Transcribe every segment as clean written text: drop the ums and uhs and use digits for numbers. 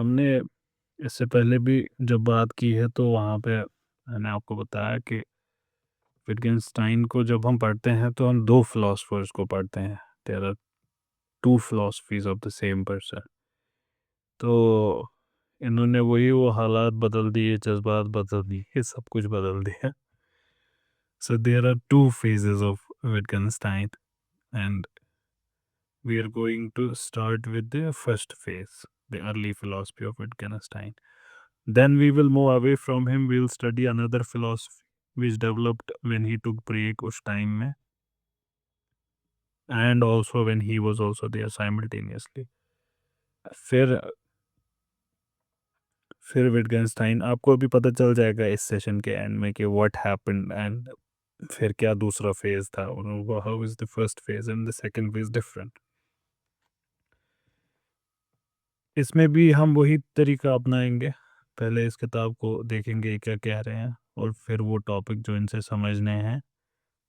हमने इससे पहले भी जब बात की है तो वहाँ पे मैंने आपको बताया कि विटगेन्स्टाइन को जब हम पढ़ते हैं तो हम दो फिलोसफर्स को पढ़ते हैं। There are two philosophies of the same person. तो इन्होंने वही वो हालात बदल दिए, जज्बात बदल दिए, सब कुछ बदल दिया। So there are two phases of Wittgenstein and we are going to start with the first phase, the early philosophy of Wittgenstein. Then we will move away from him. We'll study another philosophy which developed when he took break उस time में, and also when he was also there simultaneously. फिर फिर विटगेन्स्टाइन आपको अभी पता चल जाएगा इस सेशन के एंड में कि व्हाट हैपेंड एंड फिर क्या दूसरा फेज था, how is the first phase and the second phase different. इसमें भी हम वही तरीका अपनाएंगे। पहले इस किताब को देखेंगे क्या कह रहे हैं और फिर वो टॉपिक जो इनसे समझने हैं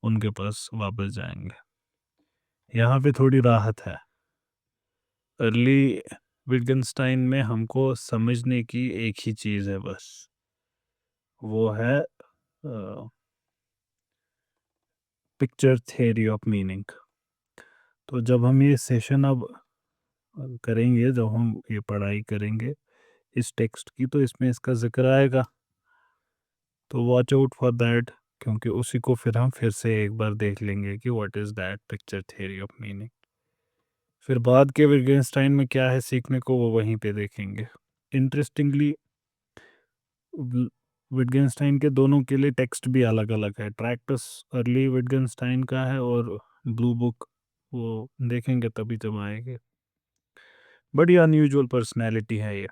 उनके पास वापस जाएंगे। यहाँ पे थोड़ी राहत है। अर्ली विटगेन्स्टाइन में हमको समझने की एक ही चीज़ है बस, वो है पिक्चर थ्योरी ऑफ मीनिंग। तो जब हम ये सेशन अब करेंगे, जब हम ये पढ़ाई करेंगे इस टेक्स्ट की, तो इसमें इसका जिक्र आएगा। तो वॉच आउट फॉर दैट, क्योंकि उसी को फिर हम फिर से एक बार देख लेंगे कि what is that picture theory of meaning. फिर बाद के विटगेन्स्टाइन में क्या है सीखने को, वो वहीं पे देखेंगे। इंटरेस्टिंगली विटगेन्स्टाइन के दोनों के लिए टेक्स्ट भी अलग अलग है। ट्रैक्टस अर्ली विटगेन्स्टाइन का है और ब्लू बुक वो देखेंगे तभी जब आएंगे। बड़ी अनयूजुअल पर्सनैलिटी है ये।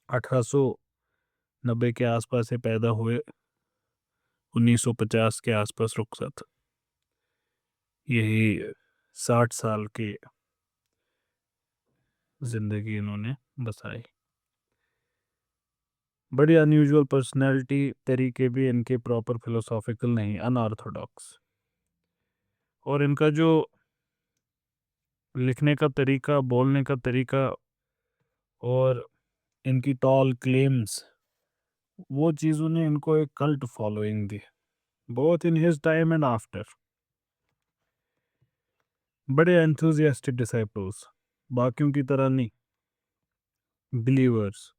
1890 के आसपास से पैदा हुए, 1950 के आसपास रुखसत, यही 60 साल की जिंदगी इन्होंने बसाई। बड़ी अनयूजुअल पर्सनैलिटी, तरीके भी इनके प्रॉपर फिलोसॉफिकल नहीं, अनऑर्थोडॉक्स। और इनका जो लिखने का तरीका, बोलने का तरीका और इनकी टॉल क्लेम्स, वो चीज़ों ने इनको एक cult following the, both in his time and after. बड़े एंथुजियास्टिक डिसाइपल्स, बाकियों की तरह नहीं, बिलीवर्स।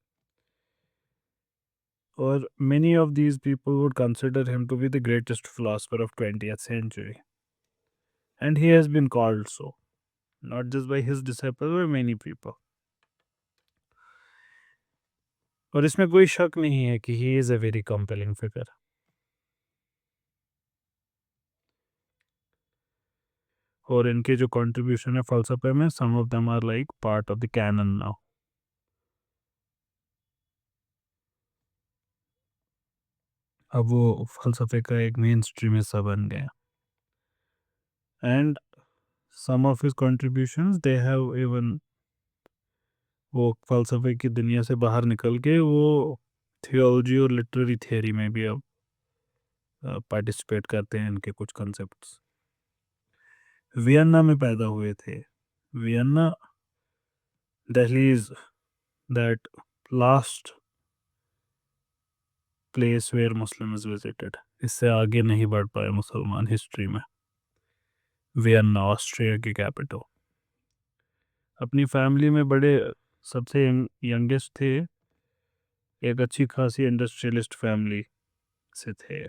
और many of these people would consider him to be the greatest philosopher of 20th century, and he has been called so, not just by his disciples but many people. और इसमें कोई शक नहीं है कि he is a very compelling figure. और इनके जो कंट्रीब्यूशन है फ़लसफ़े में, some of them are like part of the canon now. अब वो फ़लसफ़े का एक मेन स्ट्रीम हिस्सा बन गया। And some of his contributions they have even, वो फ़लसफ़े की दुनिया से बाहर निकल के वो थियोलॉजी और लिटरेरी थियरी में भी अब पार्टिसिपेट करते हैं इनके कुछ कॉन्सेप्ट्स। वियन्ना में पैदा हुए थे। वियन्ना, दहलीज, that last place where Muslims visited. इससे आगे नहीं बढ़ पाए मुसलमान हिस्ट्री में। वियन्ना ऑस्ट्रिया की कैपिटल। अपनी फैमिली में बड़े सबसे यंगेस्ट थे, एक अच्छी खासी इंडस्ट्रियलिस्ट फैमिली से थे,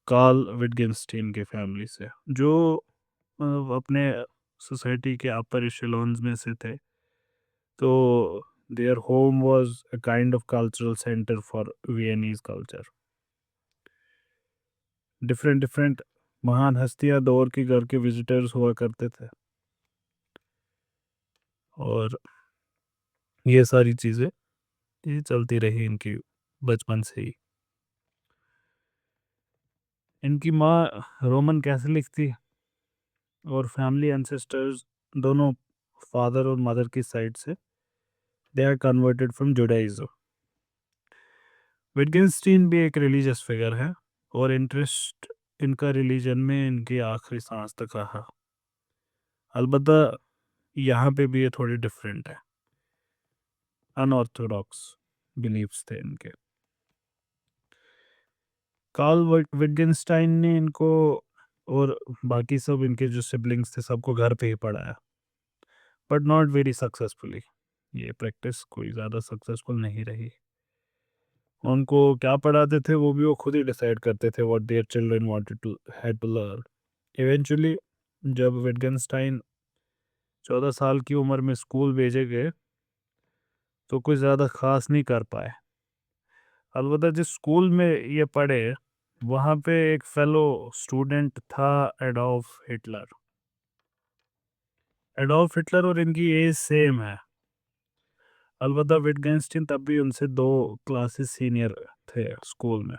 कार्ल विटगेन्स्टाइन की फैमिली से, जो अपने सोसाइटी के अपर एशेलॉन्स में से थे। तो their home was a kind of cultural centre for Viennese culture. Different different महान हस्तियां दौर के घर के विजिटर्स हुआ करते थे, और ये सारी चीज़ें ये चलती रही इनकी बचपन से ही। इनकी माँ रोमन कैथोलिक थी और फैमिली एंसेस्टर्स दोनों, फादर और मदर की साइड से, they are converted from Judaism. Wittgenstein भी एक रिलीजियस फिगर है और इंटरेस्ट इनका रिलीजन में इनकी आखिरी सांस तक रहा। अलबत्ता यहाँ पे भी ये थोड़ी डिफरेंट है। अनऑर्थोडॉक्स बिलीफ्स थे इनके। कार्ल विटगेनस्टाइन ने इनको और बाकी सब इनके जो सिबलिंग्स थे सबको घर पे ही पढ़ाया, बट नॉट वेरी सक्सेसफुली। ये प्रैक्टिस कोई ज़्यादा सक्सेसफुल नहीं रही। उनको क्या पढ़ाते थे वो भी वो खुद ही डिसाइड करते थे, what their children wanted to had to learn. Eventually जब विटगेनस्टाइन 14 साल की उम्र में स्कूल भेजे गए तो कुछ ज़्यादा खास नहीं कर पाए। अलबत्ता जिस स्कूल में ये पढ़े वहाँ पे एक फेलो स्टूडेंट था, एडोल्फ हिटलर। एडोल्फ हिटलर और इनकी एज सेम है। अलबत्ता विटगेंस्टाइन तब भी उनसे 2 क्लासेस सीनियर थे स्कूल में।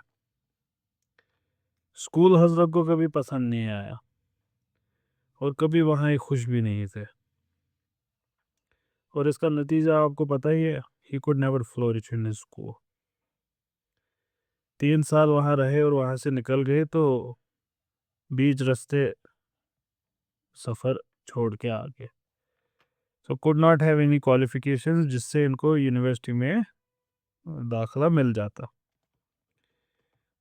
स्कूल हजरत को कभी पसंद नहीं आया और कभी वहाँ ये खुश भी नहीं थे, और इसका नतीजा आपको पता ही है, he could never flourish in his school. 3 साल वहाँ रहे और वहाँ से निकल गए तो बीच रास्ते सफ़र छोड़ के आ गए। So could not have any qualifications जिससे इनको यूनिवर्सिटी में दाखिला मिल जाता।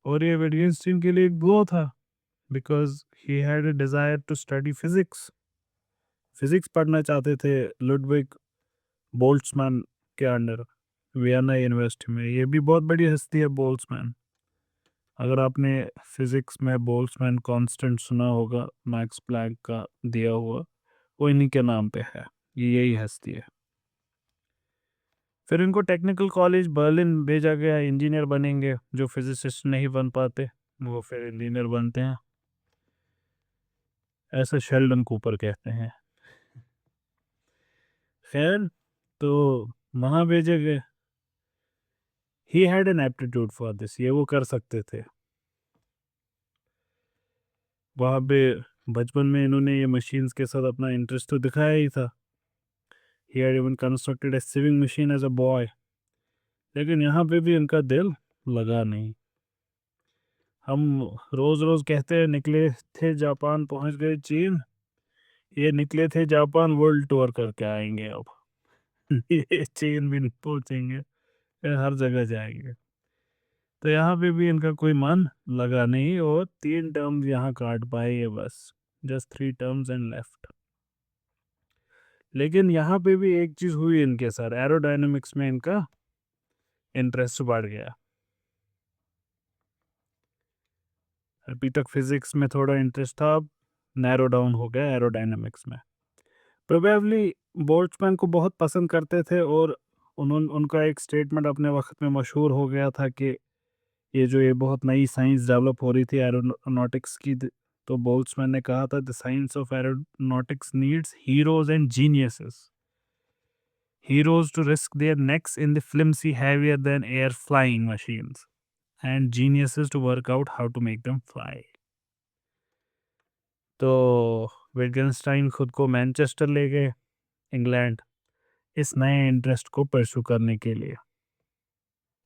और ये विटगेन्स्टाइन के लिए एक ब्लो था, because he had a desire to study physics. Physics पढ़ना चाहते थे लुडविग बोल्ट्जमैन के अंडर वियना यूनिवर्सिटी में। ये भी बहुत बड़ी हस्ती है बोल्ट्जमैन। अगर आपने फिजिक्स में बोल्ट्जमैन कांस्टेंट सुना होगा, मैक्स प्लैंक का दिया हुआ, वो इन्हीं के नाम पे है। ये यही हस्ती है। फिर इनको टेक्निकल कॉलेज बर्लिन भेजा गया, इंजीनियर बनेंगे। जो फिजिसिस्ट नहीं बन पाते वो फिर इंजीनियर बनते हैं, ऐसा शेल्डन कूपर कहते हैं। खैर, तो वहाँ भेजे गए। He had an aptitude for this, ये वो कर सकते थे। वहाँ पे बचपन में इन्होंने ये मशीन्स के साथ अपना इंटरेस्ट तो दिखाया ही था। He had even constructed a sewing machine as a boy. लेकिन यहाँ पे भी इनका दिल लगा नहीं। हम रोज रोज कहते हैं निकले थे जापान पहुंच गए चीन, ये निकले थे जापान वर्ल्ड टूर करके आएंगे अब। ये चीन भी नहीं पहुंचेंगे, ये हर जगह जाएंगे। तो यहाँ पे भी इनका कोई मन लगा नहीं और 3 टर्म्स यहाँ काट पाए ये बस। Just 3 terms and left. लेकिन यहाँ पे भी एक चीज हुई इनके साथ, एरोडायनामिक्स में इनका इंटरेस्ट बढ़ गया। अभी तक फिजिक्स में थोड़ा इंटरेस्ट था, अब नैरो डाउन हो गया एरोडायनामिक्स में। प्रोबेबली बोल्ट्जमैन को बहुत पसंद करते थे और उन्होंने उनका एक स्टेटमेंट अपने वक्त में मशहूर हो गया था कि ये बहुत नई साइंस डेवलप हो रही थी एरोनॉटिक्स की। तो बोल्ट्जमैन ने कहा था, the science of aeronautics needs heroes and geniuses, heroes to risk their necks in the flimsy heavier than air flying machines and geniuses to work out how to make them fly। तो विटगेन्स्टाइन खुद को Manchester ले गए, England, इस नए interest को pursue करने के लिए।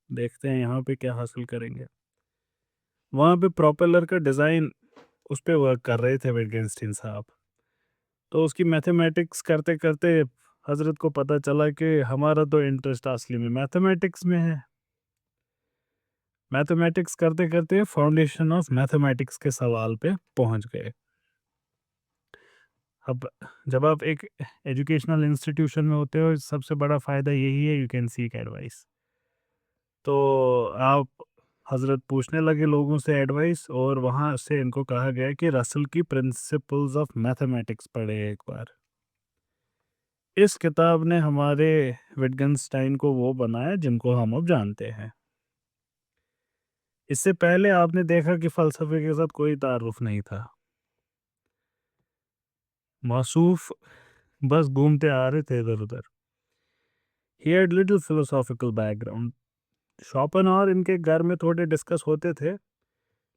देखते हैं यहाँ पे क्या हासिल करेंगे। वहाँ पे प्रोपेलर का डिज़ाइन उस पे वर्क कर रहे थे विटगेन्स्टाइन साहब। तो उसकी मैथमेटिक्स करते करते हजरत को पता चला कि हमारा तो इंटरेस्ट असली में मैथमेटिक्स में है। मैथमेटिक्स करते करते फाउंडेशन ऑफ मैथमेटिक्स के सवाल पे पहुंच गए। अब जब आप एक एजुकेशनल इंस्टीट्यूशन में होते हो, सबसे बड़ा फ़ायदा यही है, यू कैन सीक एडवाइस। तो आप हजरत पूछने लगे लोगों से एडवाइस, और वहाँ से इनको कहा गया कि रसल की प्रिंसिपल्स ऑफ मैथमेटिक्स पढ़े एक बार। इस किताब ने हमारे विटगेन्स्टाइन को वो बनाया जिनको हम अब जानते हैं। इससे पहले आपने देखा कि फ़लसफ़े के साथ कोई तारुफ नहीं था। मासूफ बस घूमते आ रहे थे इधर-उधर। He had little philosophical background. Schopenhauer इनके घर में थोड़े डिस्कस होते थे,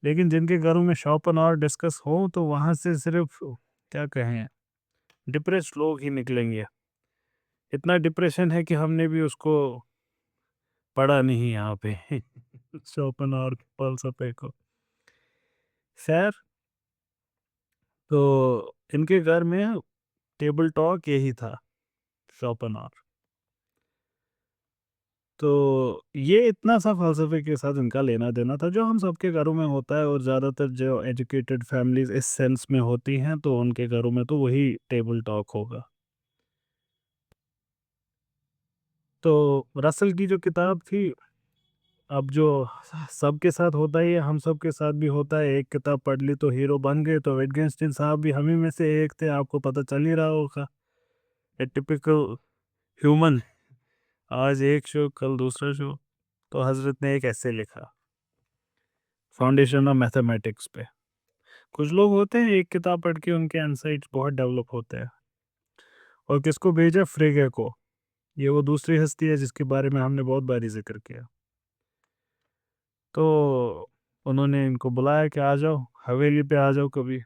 लेकिन जिनके घरों में शोपेनहावर डिस्कस हो तो वहाँ से सिर्फ क्या कहें, डिप्रेस्ड लोग ही निकलेंगे। इतना डिप्रेशन है कि हमने भी उसको पढ़ा नहीं यहाँ पे शोपेनहावर के फ़लसफ़े को। खैर, तो इनके घर में टेबल टॉक यही था, शोपेनहावर। तो ये इतना सा फ़लसफ़े के साथ इनका लेना-देना था जो हम सबके घरों में होता है, और ज़्यादातर जो एजुकेटेड फैमिलीज़ इस सेंस में होती हैं तो उनके घरों में तो वही टेबल टॉक होगा। तो रसल की जो किताब थी, अब जो सबके साथ होता ही है, हम सबके साथ भी होता है, एक किताब पढ़ ली तो हीरो बन गए, तो विटगेन्स्टाइन साहब भी हम ही में से एक थे, आपको पता चल ही रहा होगा। ए टिपिकल ह्यूमन, आज एक शो कल दूसरा शो। तो हज़रत ने एक ऐसे लिखा, फाउंडेशन ऑफ मैथमेटिक्स पे। कुछ लोग होते हैं एक किताब पढ़ के उनके इनसाइट्स बहुत डेवलप होते हैं। और किसको भेजा? फ्रेगे को। ये वो दूसरी हस्ती है जिसके बारे में हमने बहुत बारी ज़िक्र किया। तो उन्होंने इनको बुलाया कि आ जाओ, हवेली पे आ जाओ कभी।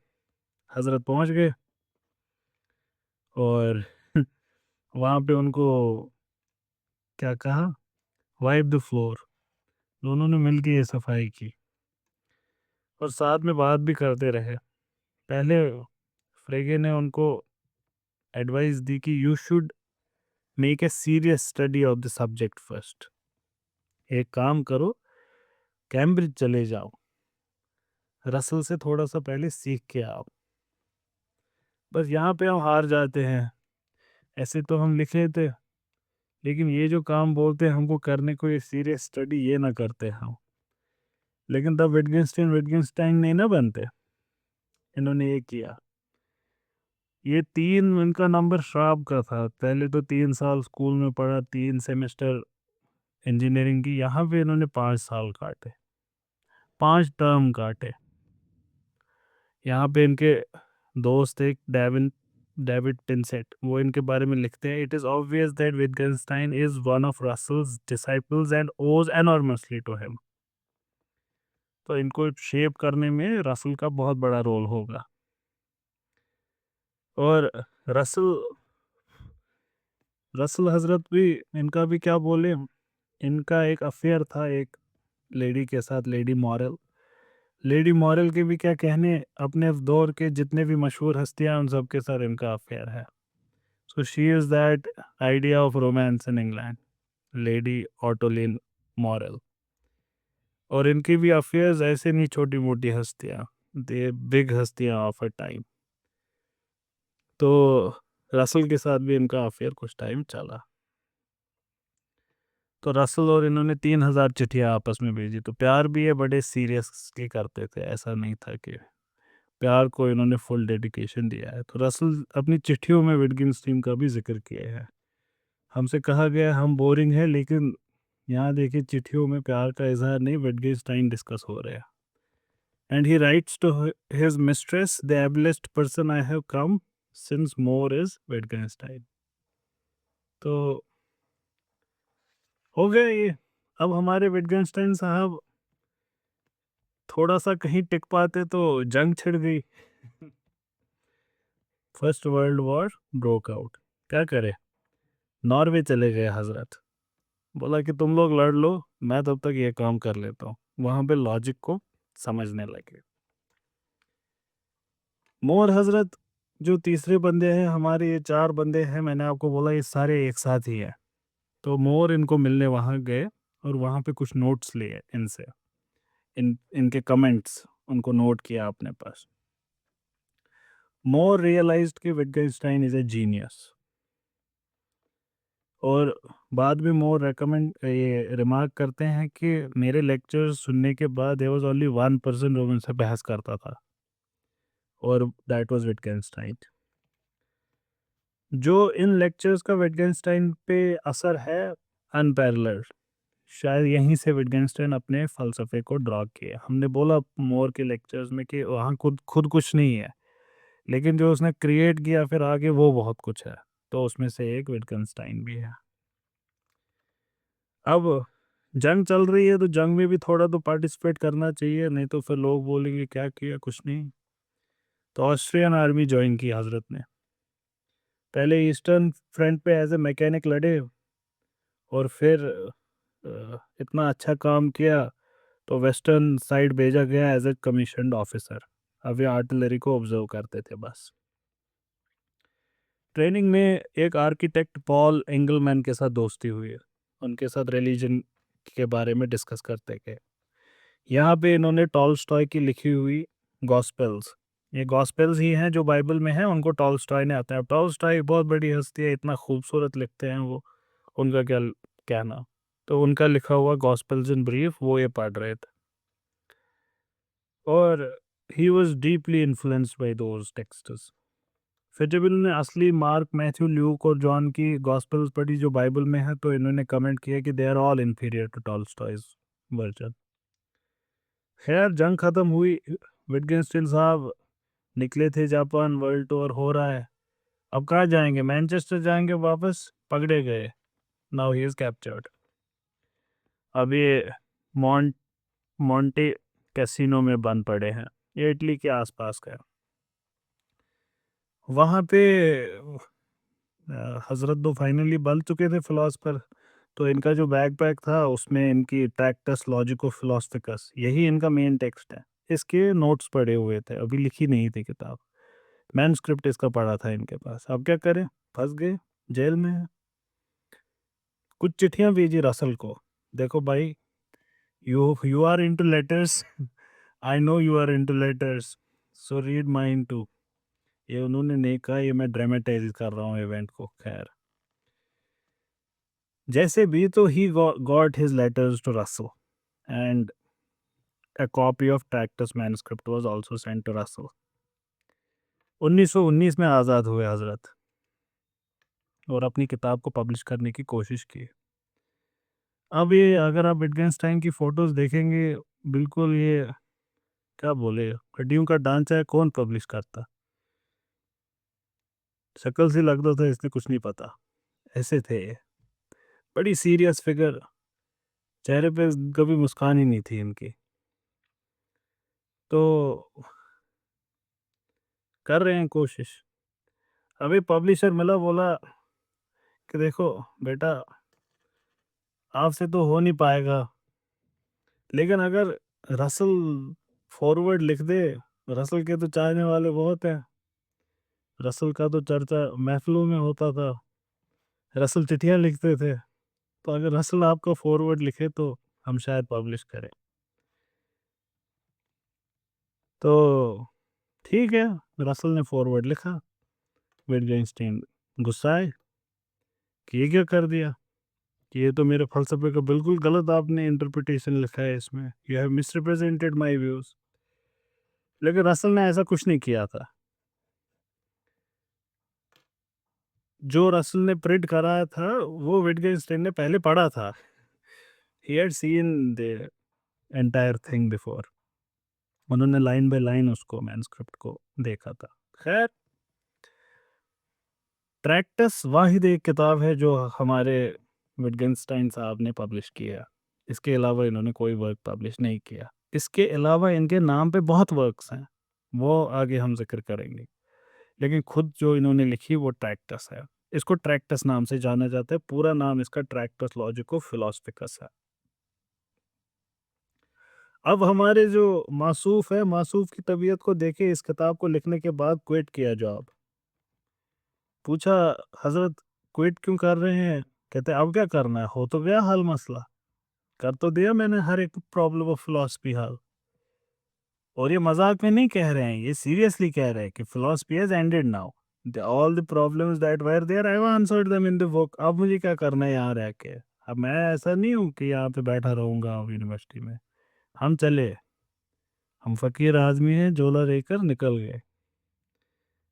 हज़रत पहुँच गए और वहाँ पे उनको क्या कहा? Wipe the floor. दोनों ने मिल के ये सफाई की और साथ में बात भी करते रहे। पहले फ्रेगे ने उनको एडवाइस दी कि you should make a serious study of the subject first. एक काम करो, कैम्ब्रिज चले जाओ, रसल से थोड़ा सा पहले सीख के आओ। बस यहाँ पे हम हार जाते हैं। ऐसे तो हम लिख लेते, लेकिन ये जो काम बोलते हैं हमको करने को, ये सीरियस स्टडी ये ना करते हम। लेकिन तब विटगेन्स्टाइन नहीं ना बनते। इन्होंने ये किया। ये 3 इनका नंबर शराब का था। पहले तो 3 साल स्कूल में पढ़ा, 3 सेमेस्टर इंजीनियरिंग की। यहाँ पे इन्होंने 5 साल काटे, 5 टर्म काटे। यहाँ पे इनके दोस्त एक डेविड टिनसेट, वो इनके बारे में लिखते हैं, it is obvious that Wittgenstein is one of Russell's disciples and owes enormously to him. तो इनको शेप करने में रसल का बहुत बड़ा रोल होगा। और रसल रसल हजरत भी, इनका भी क्या बोले, इनका एक अफेयर था एक लेडी के साथ, लेडी मॉरल के भी क्या कहने, अपने दौर के जितने भी मशहूर हस्तियां उन सब के साथ इनका अफेयर है। So she is that idea of romance in England, lady Ottoline Morrell. और इनकी भी अफेयर्स ऐसे नहीं छोटी मोटी हस्तियां, दे बिग हस्तियां ऑफ अ टाइम। तो रसल के साथ भी इनका अफेयर कुछ टाइम चला। तो रसल और इन्होंने 3,000 चिट्ठियाँ आपस में भेजी। तो प्यार भी ये बड़े सीरियसली करते थे, ऐसा नहीं था कि प्यार को इन्होंने फुल डेडिकेशन दिया है। तो रसल अपनी चिट्ठियों में विटगेन्स्टाइन का भी जिक्र किया है। हमसे कहा गया हम बोरिंग है, लेकिन यहाँ देखिए चिट्ठियों में प्यार का इजहार नहीं, विटगेन्स्टाइन डिस्कस हो रहा है। And he writes to his mistress, the ablest person I have come since Moore is Wittgenstein. तो हो गया ये। अब हमारे विटगेन्स्टाइन साहब थोड़ा सा कहीं टिक पाते तो जंग छिड़ गई। First world war broke out. क्या करे, नॉर्वे चले गए हजरत। बोला कि तुम लोग लड़ लो, मैं तब तक ये काम कर लेता हूँ। वहाँ पे लॉजिक को समझने लगे। मोर हजरत जो तीसरे बंदे हैं, हमारे ये 4 बंदे हैं, मैंने आपको बोला ये सारे एक साथ ही हैं। तो मोर इनको मिलने वहाँ गए और वहाँ पे कुछ नोट्स लिए इनसे, इनके कमेंट्स उनको नोट किया अपने पास। मोर रियलाइज्ड कि विटगेन्स्टाइन इज ए जीनियस। और बाद में मोर ये रिमार्क करते हैं कि मेरे लेक्चर्स सुनने के बाद देयर वाज ओनली 1% जो उनसे बहस करता था, और दैट वाज विटगेन्स्टाइन। जो इन लेक्चर्स का विटगेन्स्टाइन पे असर है अनपैरेलल्ड, शायद यहीं से विटगेन्स्टाइन अपने फ़लसफ़े को ड्रॉ किया। हमने बोला मोर के लेक्चर्स में कि वहाँ खुद खुद कुछ नहीं है, लेकिन जो उसने क्रिएट किया फिर आगे वो बहुत कुछ है। तो उसमें से एक विटगेन्स्टाइन भी है। अब जंग चल रही है तो जंग में भी थोड़ा तो पार्टिसिपेट करना चाहिए, नहीं तो फिर लोग बोलेंगे क्या किया, कुछ नहीं। तो ऑस्ट्रियन आर्मी ज्वाइन की हजरत ने। पहले ईस्टर्न फ्रंट पे एज ए मैकेनिक लड़े, और फिर इतना अच्छा काम किया तो वेस्टर्न साइड भेजा गया एज ए कमीशन्ड ऑफिसर। अब ये आर्टिलरी को ऑब्जर्व करते थे बस। ट्रेनिंग में एक आर्किटेक्ट पॉल एंगलमैन के साथ दोस्ती हुई, उनके साथ रिलीजन के बारे में डिस्कस करते गए। यहाँ पे इन्होंने टॉलस्टॉय की लिखी हुई गॉस्पेल्स, ये गॉस्पेल्स ही हैं जो बाइबल में हैं, उनको टॉलस्टॉय ने आता है। टॉलस्टॉय बहुत बड़ी हस्ती है, इतना खूबसूरत लिखते हैं वो, उनका क्या कहना। तो उनका लिखा हुआ गॉस्पेल्स इन ब्रीफ वो ये पढ़ रहे थे, और he was deeply influenced by those texts. फिर जब इन्होंने असली मार्क, मैथ्यू, ल्यूक और जॉन की गॉस्पेल्स पढ़ी जो बाइबल में है, तो इन्होंने कमेंट किया कि they are all inferior to Tolstoy's version. खैर जंग ख़त्म हुई, विटगेंस्टाइन साहब निकले थे, जापान वर्ल्ड टूर हो रहा है, अब कहाँ जाएंगे, मैनचेस्टर जाएंगे वापस, पकड़े गए, नाउ ही इज़ कैप्चर्ड। अब ये मॉन्टे कैसीनो में बंद पड़े हैं, ये इटली के आसपास का है। वहाँ पे हजरत दो फाइनली बन चुके थे फिलोसफर, तो इनका जो बैकपैक था उसमें इनकी ट्रैक्टस लॉजिको फिलोसफिकस, यही इनका मेन टेक्स्ट है। इसके नोट्स पड़े हुए थे, अभी लिखी नहीं थी किताब, मैनस्क्रिप्ट इसका पड़ा था इनके पास। अब क्या करें, फंस गए, जेल में है। कुछ चिट्ठियां भेजी रसल को, देखो भाई, you are into letters, I know you are into letters, so read mine too. ये उन्होंने नहीं कहा, ये मैं ड्रामेटाइज कर रहा हूँ इवेंट को। खैर जैसे भी, तो he got his letters to Russell and a copy of Tractus manuscript was also sent to Russell. 1919 में आज़ाद हुए हजरत, और अपनी किताब को पब्लिश करने की कोशिश की। अब ये अगर आप विटगेंस्टाइन की फ़ोटोज़ देखेंगे, बिल्कुल ये क्या बोले, हड्डियों का ढांचा है, कौन पब्लिश करता। शक्ल से लगता था इसने कुछ नहीं पता, ऐसे थे ये, बड़ी सीरियस फिगर, चेहरे पे कभी मुस्कान ही नहीं थी इनकी। तो कर रहे हैं कोशिश। अभी पब्लिशर मिला, बोला कि देखो बेटा, आपसे तो हो नहीं पाएगा, लेकिन अगर रसल फॉरवर्ड लिख दे, रसल के तो चाहने वाले बहुत हैं, रसल का तो चर्चा महफिलों में होता था, रसल चिट्ठियां लिखते थे, तो अगर रसल आपका फॉरवर्ड लिखे तो हम शायद पब्लिश करें। तो ठीक है, रसल ने फॉरवर्ड लिखा, विटगेंस्टाइन गुस्साए कि ये क्या कर दिया, कि ये तो मेरे फ़लसफ़े का बिल्कुल गलत आपने इंटरप्रिटेशन लिखा है इसमें, you have misrepresented my views. लेकिन रसल ने ऐसा कुछ नहीं किया था। जो रसल ने प्रिंट कराया था वो विटगेंस्टाइन ने पहले पढ़ा था, he had seen the entire thing before, उन्होंने लाइन बाय लाइन उसको मैनस्क्रिप्ट को देखा था। खैर ट्रैक्टस वाहिद एक किताब है जो हमारे विटगेंस्टाइन साहब ने पब्लिश किया, इसके अलावा इन्होंने कोई वर्क पब्लिश नहीं किया। इसके अलावा इनके नाम पे बहुत वर्क्स हैं, वो आगे हम जिक्र करेंगे, लेकिन खुद जो इन्होंने लिखी वो ट्रैक्टस है। इसको ट्रैक्टस नाम से जाना जाता है, पूरा नाम इसका ट्रैक्टस लॉजिको फिलोसफिकस है। अब हमारे जो मासूफ है, मासूफ की तबीयत को देखे, इस किताब को लिखने के बाद क्विट किया जॉब। पूछा, हजरत क्विट क्यों कर रहे हैं? कहते अब क्या करना है, हो तो गया हल मसला, कर तो दिया मैंने हर एक प्रॉब्लम ऑफ फिलोसफी हल। और ये मजाक में नहीं कह रहे हैं, ये सीरियसली कह रहे हैं कि philosophy has ended now, all the problems that were there I have answered them in the book. अब मुझे क्या करना है यहाँ रह के, अब मैं ऐसा नहीं हूँ कि यहाँ पे बैठा रहूंगा यूनिवर्सिटी में। हम चले, हम फकीर आदमी हैं, झोला लेकर निकल गए।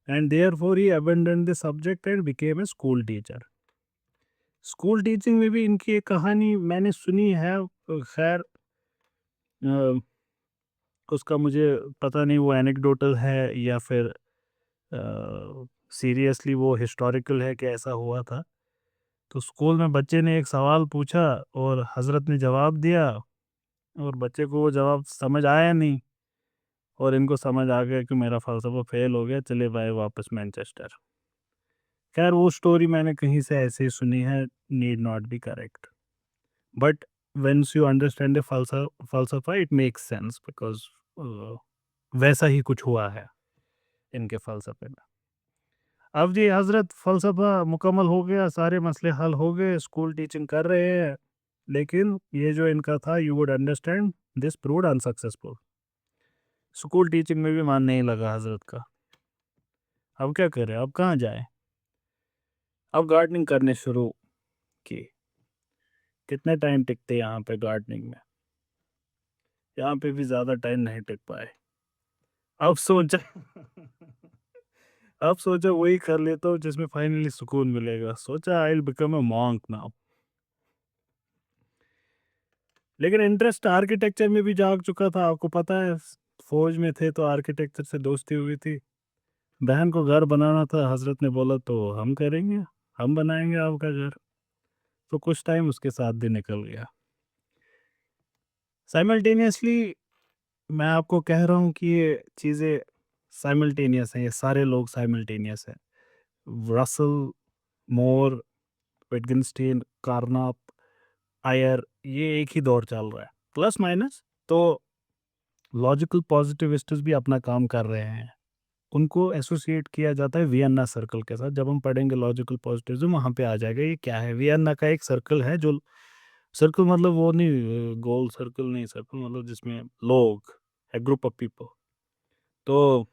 And therefore he abandoned the subject and became a school teacher. School teaching में भी इनकी एक कहानी मैंने सुनी है, खैर उसका मुझे पता नहीं वो एनेक्डोटल है या फिर सीरियसली वो हिस्टोरिकल है कि ऐसा हुआ था। तो स्कूल में बच्चे ने एक सवाल पूछा और हजरत ने जवाब दिया, और बच्चे को वो जवाब समझ आया नहीं, और इनको समझ आ गया कि मेरा फ़लसफ़ा फ़ेल हो गया, चले भाई वापस मैनचेस्टर। खैर वो स्टोरी मैंने कहीं से ऐसे ही सुनी है, need not be correct, but once you understand the फ़लसफ़ा इट मेक्स सेंस, बिकॉज़ वैसा ही कुछ हुआ है इनके फ़लसफ़े में। अब जी हज़रत फ़लसफ़ा मुकम्मल हो गया, सारे मसले हल हो गए, स्कूल टीचिंग कर रहे हैं, लेकिन ये जो इनका था you would understand this proved unsuccessful. School teaching में भी मन नहीं लगा हज़रत का। अब क्या करें, अब कहाँ जाएँ? अब गार्डनिंग करने शुरू की। कितने टाइम टिकते यहाँ पे गार्डनिंग में? यहाँ पे भी ज़्यादा टाइम नहीं टिक पाए। अब सोचा अब सोचा वही कर लेता हूँ जिसमें फाइनली सुकून मिलेगा। सोचा I will become a monk now. लेकिन इंटरेस्ट आर्किटेक्चर में भी जाग चुका था, आपको पता है। फौज में थे तो आर्किटेक्चर से दोस्ती हुई थी। बहन को घर बनाना था, हजरत ने बोला तो हम करेंगे, हम बनाएंगे आपका घर। तो कुछ टाइम उसके साथ भी निकल गया। साइमल्टेनियसली मैं आपको कह रहा हूँ कि ये चीज़ें साइमल्टेनियस हैं, ये सारे लोग साइमल्टेनियस हैं। रसल, मोर, विटगेनस्टीन, कार्नप, आयर, ये एक ही दौर चल रहा है। प्लस माइनस तो लॉजिकल पॉजिटिविस्ट्स भी अपना काम कर रहे हैं। उनको एसोसिएट किया जाता है वियन्ना सर्कल के साथ। जब हम पढ़ेंगे लॉजिकल पॉजिटिविज्म वहाँ पे आ जाएगा ये क्या है। वियन्ना का एक सर्कल है जो सर्कल मतलब वो नहीं गोल सर्कल नहीं, सर्कल मतलब जिसमें लोग है, ग्रुप ऑफ पीपल। तो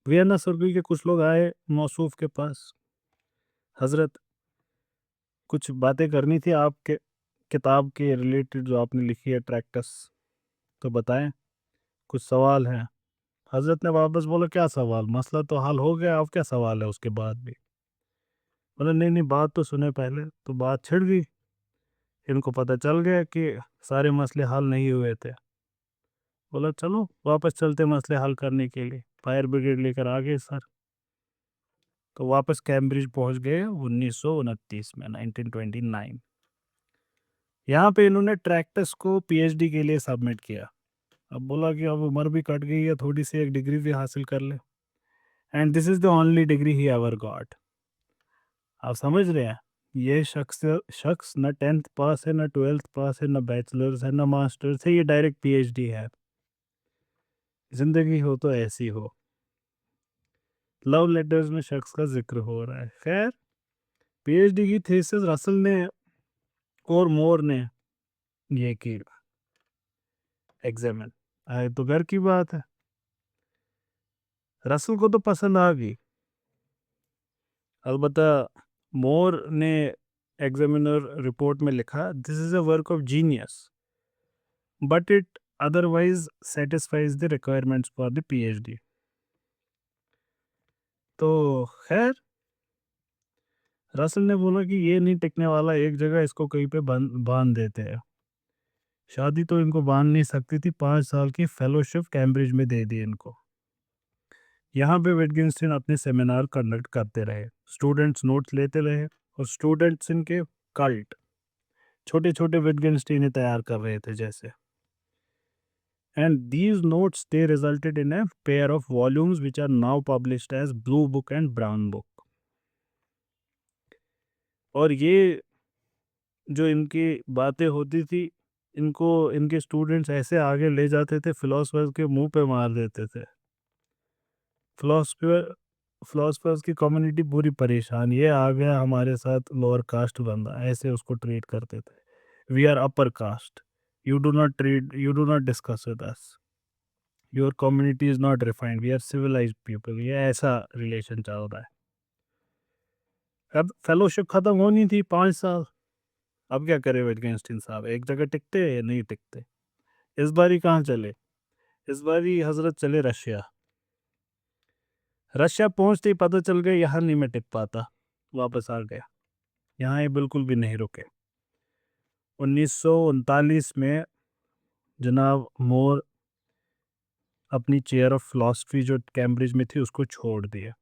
वियन्ना सर्कल के कुछ लोग आए मौसूफ के पास, हजरत कुछ बातें करनी थी आपके किताब के रिलेटेड जो आपने लिखी है ट्रैक्टस, तो बताएं, कुछ सवाल हैं। हजरत ने वापस बोला क्या सवाल, मसला तो हल हो गया, अब क्या सवाल है उसके बाद भी। बोला नहीं नहीं बात तो सुने पहले। तो बात छिड़ गई, इनको पता चल गया कि सारे मसले हल नहीं हुए थे। बोला चलो वापस चलते मसले हल करने के लिए, फायर ब्रिगेड लेकर आ गए सर। तो वापस कैम्ब्रिज पहुंच गए 1929 में, 1929। यहाँ पे इन्होंने ट्रैक्टस को पीएचडी के लिए सबमिट किया। अब बोला कि अब उम्र भी कट गई है, थोड़ी सी एक डिग्री भी हासिल कर ले। And this is the only degree he ever got. आप समझ रहे हैं, ये शख्स शख्स न 10th पास है, न 12th पास है, न बैचलर्स है, न मास्टर्स है, ये डायरेक्ट पीएचडी है। जिंदगी हो तो ऐसी हो। लव लेटर्स में शख्स का जिक्र हो रहा है। खैर, पीएचडी की थीसिस रसल ने और मोर ने ये की एग्जामिन। आए तो घर की बात है, रसल को तो पसंद आ गई। अलबत्ता मोर ने एग्जामिनर रिपोर्ट में लिखा this is a work of genius but it otherwise satisfies the requirements for the PhD. तो खैर, रसल ने बोला कि ये नहीं टिकने वाला एक जगह, इसको कहीं पे बांध देते हैं। शादी तो इनको बांध नहीं सकती थी, 5 साल की फेलोशिप कैम्ब्रिज में दे दी इनको। यहाँ पे विटगेंस्टाइन अपने सेमिनार कंडक्ट करते रहे, स्टूडेंट्स नोट्स लेते रहे, और स्टूडेंट्स इनके कल्ट छोटे छोटे विटगेंस्टाइन तैयार कर रहे थे जैसे। And these notes they resulted in a pair of volumes which are now published as Blue Book and Brown Book। और ये जो इनकी बातें होती थी, इनको इनके स्टूडेंट्स ऐसे आगे ले जाते थे, फिलोसफर्स के मुंह पे मार देते थे। फिलोसफर फिलोसफर्स की कम्युनिटी पूरी परेशान, ये आ गया हमारे साथ लोअर कास्ट बंदा, ऐसे उसको ट्रीट करते थे। We are upper caste, you do not discuss with us, your community is not refined, we are civilised people, ये ऐसा रिलेशन चल रहा है। अब फेलोशिप खत्म होनी थी 5 साल। अब क्या करे विटगेंस्टाइन साहब, एक जगह टिकते या नहीं टिकते। इस बारी कहाँ चले, इस बारी हजरत चले रशिया। रशिया पहुंचते ही पता चल गया यहाँ नहीं मैं टिक पाता, वापस आ गया। यहाँ ये बिल्कुल भी नहीं रुके। 1939 में जनाब मोर अपनी चेयर ऑफ फिलॉसफी जो कैम्ब्रिज में थी उसको छोड़ दिया।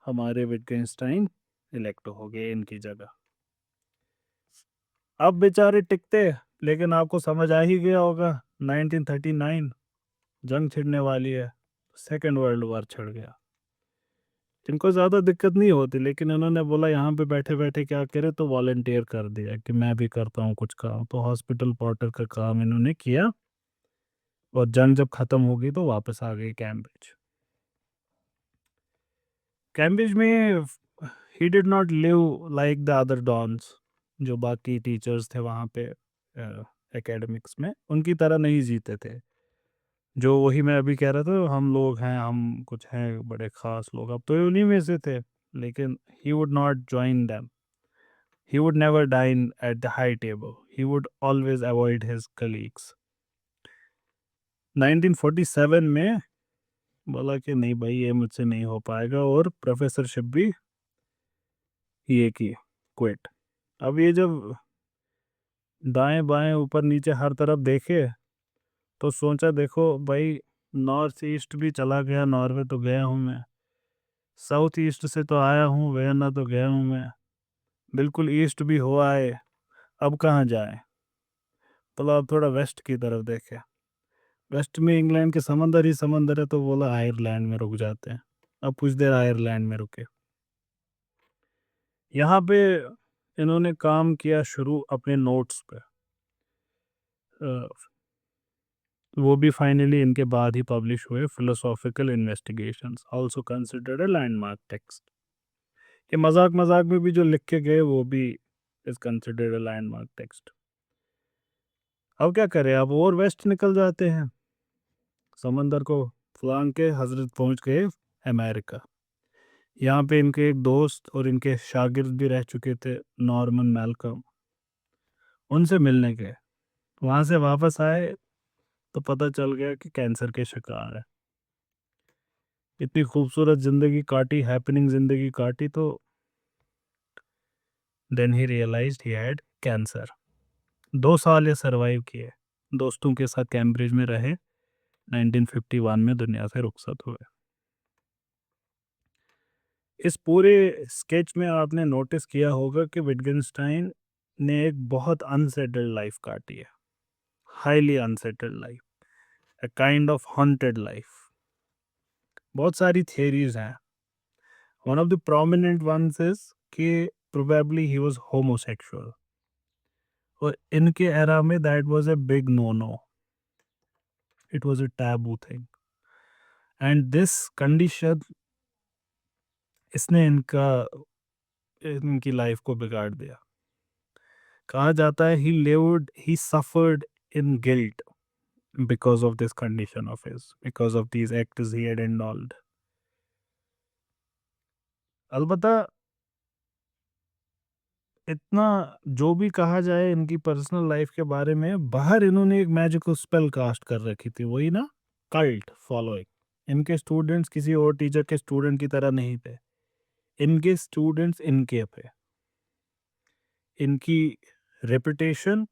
हमारे विटगेंस्टाइन इलेक्ट हो गए इनकी जगह। अब बेचारे टिकते, लेकिन आपको समझ आ ही गया होगा 1939 जंग छिड़ने वाली है, सेकेंड वर्ल्ड वॉर छिड़ गया। इनको ज़्यादा दिक्कत नहीं होती, लेकिन इन्होंने बोला यहाँ पे बैठे बैठे क्या करे, तो वॉलंटियर कर दिया कि मैं भी करता हूँ कुछ काम। तो हॉस्पिटल पोर्टर का काम इन्होंने किया, और जंग जब ख़त्म हो गई तो वापस आ गई कैम्ब्रिज। कैम्ब्रिज में he did not live like the other dons, जो बाकी टीचर्स थे वहाँ पे एकेडमिक्स में, उनकी तरह नहीं जीते थे। जो वही मैं अभी कह रहा था, हम लोग हैं, हम कुछ हैं बड़े खास लोग, अब तो ये उन्हीं में से थे। लेकिन he would not join them, he would never dine at the high table, he would always avoid his colleagues. 1947 में बोला कि नहीं भाई, ये मुझसे नहीं हो पाएगा, और प्रोफेसरशिप भी ये की, क्विट। अब ये जब दाएं बाएं ऊपर नीचे हर तरफ देखे, तो सोचा देखो भाई, नॉर्थ ईस्ट भी चला गया, नॉर्वे तो गया हूँ मैं, साउथ ईस्ट से तो आया हूँ, वियना तो गया हूँ मैं, बिल्कुल ईस्ट भी हो आए, अब कहाँ जाए। बोला अब थोड़ा वेस्ट की तरफ देखे, वेस्ट में इंग्लैंड के समंदर ही समंदर है, तो बोला आयरलैंड में रुक जाते हैं। अब कुछ देर आयरलैंड में रुके। यहाँ पे इन्होंने काम किया शुरू अपने नोट्स पे। अ, वो भी फाइनली इनके बाद ही पब्लिश हुए, philosophical investigations, also considered a landmark text. ये मजाक मजाक में भी जो लिख के गए, वो भी is considered a landmark text. अब क्या करें, अब और वेस्ट निकल जाते हैं, समंदर को फांग के हजरत पहुंच गए अमेरिका। यहाँ पे इनके एक दोस्त और इनके शागिर्द भी रह चुके थे, नॉर्मन मैल्कम, उनसे मिलने गए। वहाँ से वापस आए तो पता चल गया कि कैंसर के शिकार है। इतनी खूबसूरत जिंदगी काटी, हैपनिंग जिंदगी काटी, तो then he realised he had cancer. 2 साल ये सरवाइव किए, दोस्तों के साथ कैम्ब्रिज में रहे, 1951 में दुनिया से रुखसत हुए। इस पूरे स्केच में आपने नोटिस किया होगा कि विटगेंस्टाइन ने एक बहुत अनसेटल्ड लाइफ काटी है, highly unsettled life, a kind of haunted life. बहुत सारी थियरीज हैं। One of the prominent ones is कि प्रोबेबली ही वाज होमोसेक्सुअल, और इनके एरा में that was a big no no, it was a taboo thing, and this condition, इसने इनकी life को बिगाड़ दिया। कहा जाता है he suffered in guilt because of this condition of his, because of these acts he had indulged. अलबत्ता इतना जो भी कहा जाए इनकी पर्सनल लाइफ के बारे में, बाहर इन्होंने एक मैजिकल स्पेल कास्ट कर रखी थी, वही ना, कल्ट फॉलोइंग। इनके स्टूडेंट्स किसी और टीचर के स्टूडेंट की तरह नहीं थे, इनके स्टूडेंट्स इनके थे, इनकी रेपुटेशन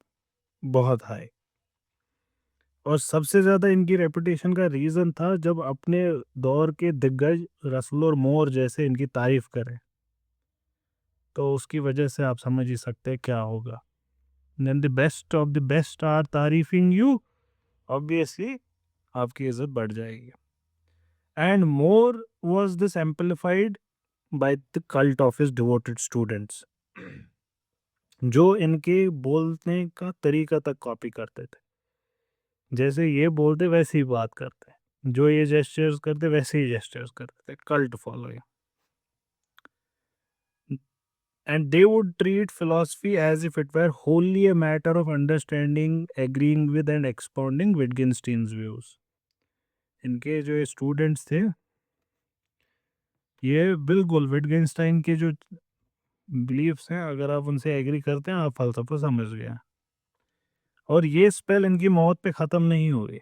बहुत हाई। और सबसे ज़्यादा इनकी रेपुटेशन का रीज़न था जब अपने दौर के दिग्गज रसल और मोर जैसे इनकी तारीफ करें, तो उसकी वजह से आप समझ ही सकते हैं क्या होगा। Then the best of the best are तारीफिंग यू, ऑब्वियसली आपकी इज्जत बढ़ जाएगी। And more was this amplified by the cult of his devoted students, जो इनके बोलने का तरीका तक कॉपी करते थे। जैसे ये बोलते वैसे ही बात करते, जो ये जेस्चर्स करते वैसे ही जेस्चर्स करते थे, cult following. And they would treat philosophy as if it were wholly a matter of understanding, agreeing with and expounding Wittgenstein's views. इनके जो स्टूडेंट्स थे, ये बिल्कुल विटगेंस्टाइन के जो बिलीव्स हैं, अगर आप उनसे एग्री करते हैं, आप फलसफा समझ गए। और ये स्पेल इनकी मौत पे ख़त्म नहीं हुई,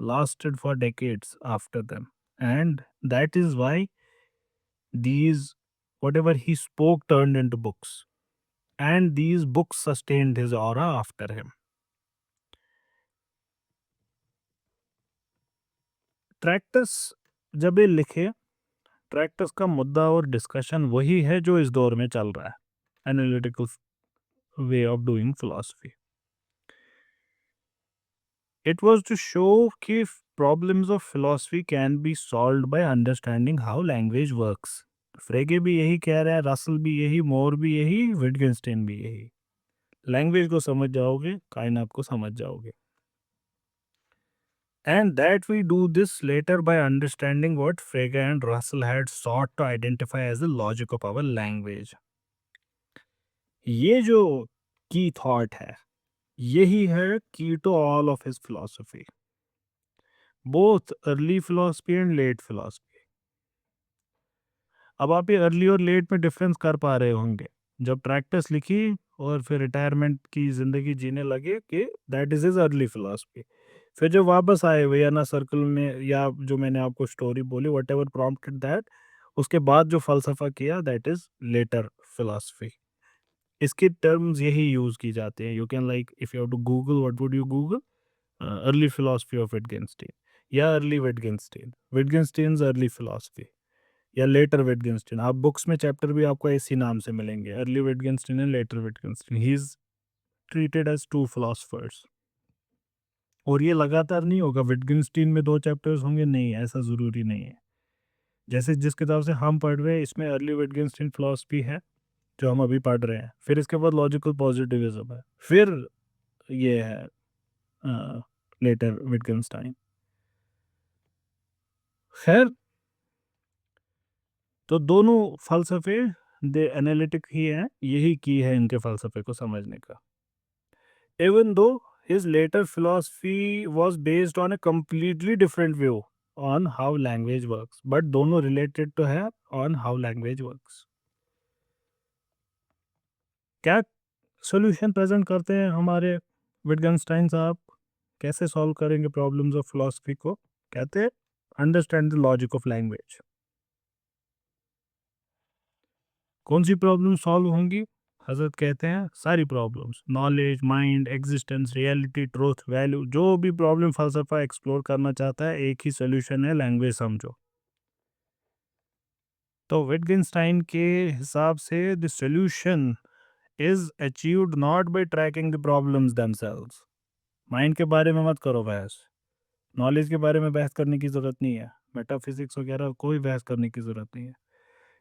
lasted for decades after them, and that is why these, whatever he spoke turned into books, and these books sustained his aura after him. Tractus जब ये लिखे, ट्रैक्टस का मुद्दा और डिस्कशन वही है जो इस दौर में चल रहा है, analytical way of doing philosophy. It was to show कि problems of philosophy can be solved by understanding how language works. Frege भी यही कह रहा है, रसल भी यही, मोर भी यही, विटगेंस्टाइन भी यही। लैंग्वेज को समझ जाओगे, कायनात को समझ जाओगे। And that we do this later by understanding what Frege and Russell had sought to identify as the logic of our language. ये जो की थॉट है, यही है key to all of his philosophy, both early philosophy and late philosophy. अब आप ये early और लेट में डिफरेंस कर पा रहे होंगे जब प्रैक्टिस लिखी और फिर रिटायरमेंट की जिंदगी जीने लगे कि that is is early philosophy. फिर जब वापस आए वियना सर्कल में या जो मैंने आपको स्टोरी बोली वट एवर प्रॉम्प्टेड दैट, उसके बाद जो फलसफा किया दैट इज लेटर फिलॉसफी. इसके टर्म्स यही यूज की जाते हैं. You can like if you have to Google what would you Google, early philosophy of Wittgenstein या early Wittgenstein, Wittgenstein's early philosophy या लेटर विटगेनस्टीन. आप बुक्स में चैप्टर भी आपको इसी नाम से मिलेंगे, early Wittgenstein and later Wittgenstein. He is treated as two philosophers. और ये लगातार नहीं होगा विटगेनस्टीन में दो चैप्टर्स होंगे, नहीं, ऐसा ज़रूरी नहीं है. जैसे जिस किताब से हम पढ़ रहे हैं इसमें अर्ली विटगेनस्टीन फिलॉसफी है जो हम अभी पढ़ रहे हैं, फिर इसके बाद लॉजिकल पॉजिटिविज्म है, फिर ये है लेटर विटगेनस्टाइन. खैर, तो दोनों फलसफे दे एनालिटिक ही हैं, यही की है इनके फलसफे को समझने का. Even though his later philosophy was based on a completely different view on how language works, but दोनों related तो है on how language works. क्या solution present करते हैं हमारे विटगेनस्टाइन साहब? कैसे solve करेंगे problems of philosophy को? कहते हैं understand the logic of language. कौन सी प्रॉब्लम सॉल्व होंगी? हजरत कहते हैं सारी problems, knowledge, mind, existence, reality, truth, value, जो भी प्रॉब्लम फलसफा एक्सप्लोर करना चाहता है एक ही सोल्यूशन है, लैंग्वेज समझो. तो विटगेनस्टाइन के हिसाब से the solution is achieved not by tracking the problems themselves. Mind के बारे में मत करो बहस, नॉलेज के बारे में बहस करने की ज़रूरत नहीं है, मेटाफिजिक्स वगैरह कोई बहस करने की ज़रूरत नहीं है.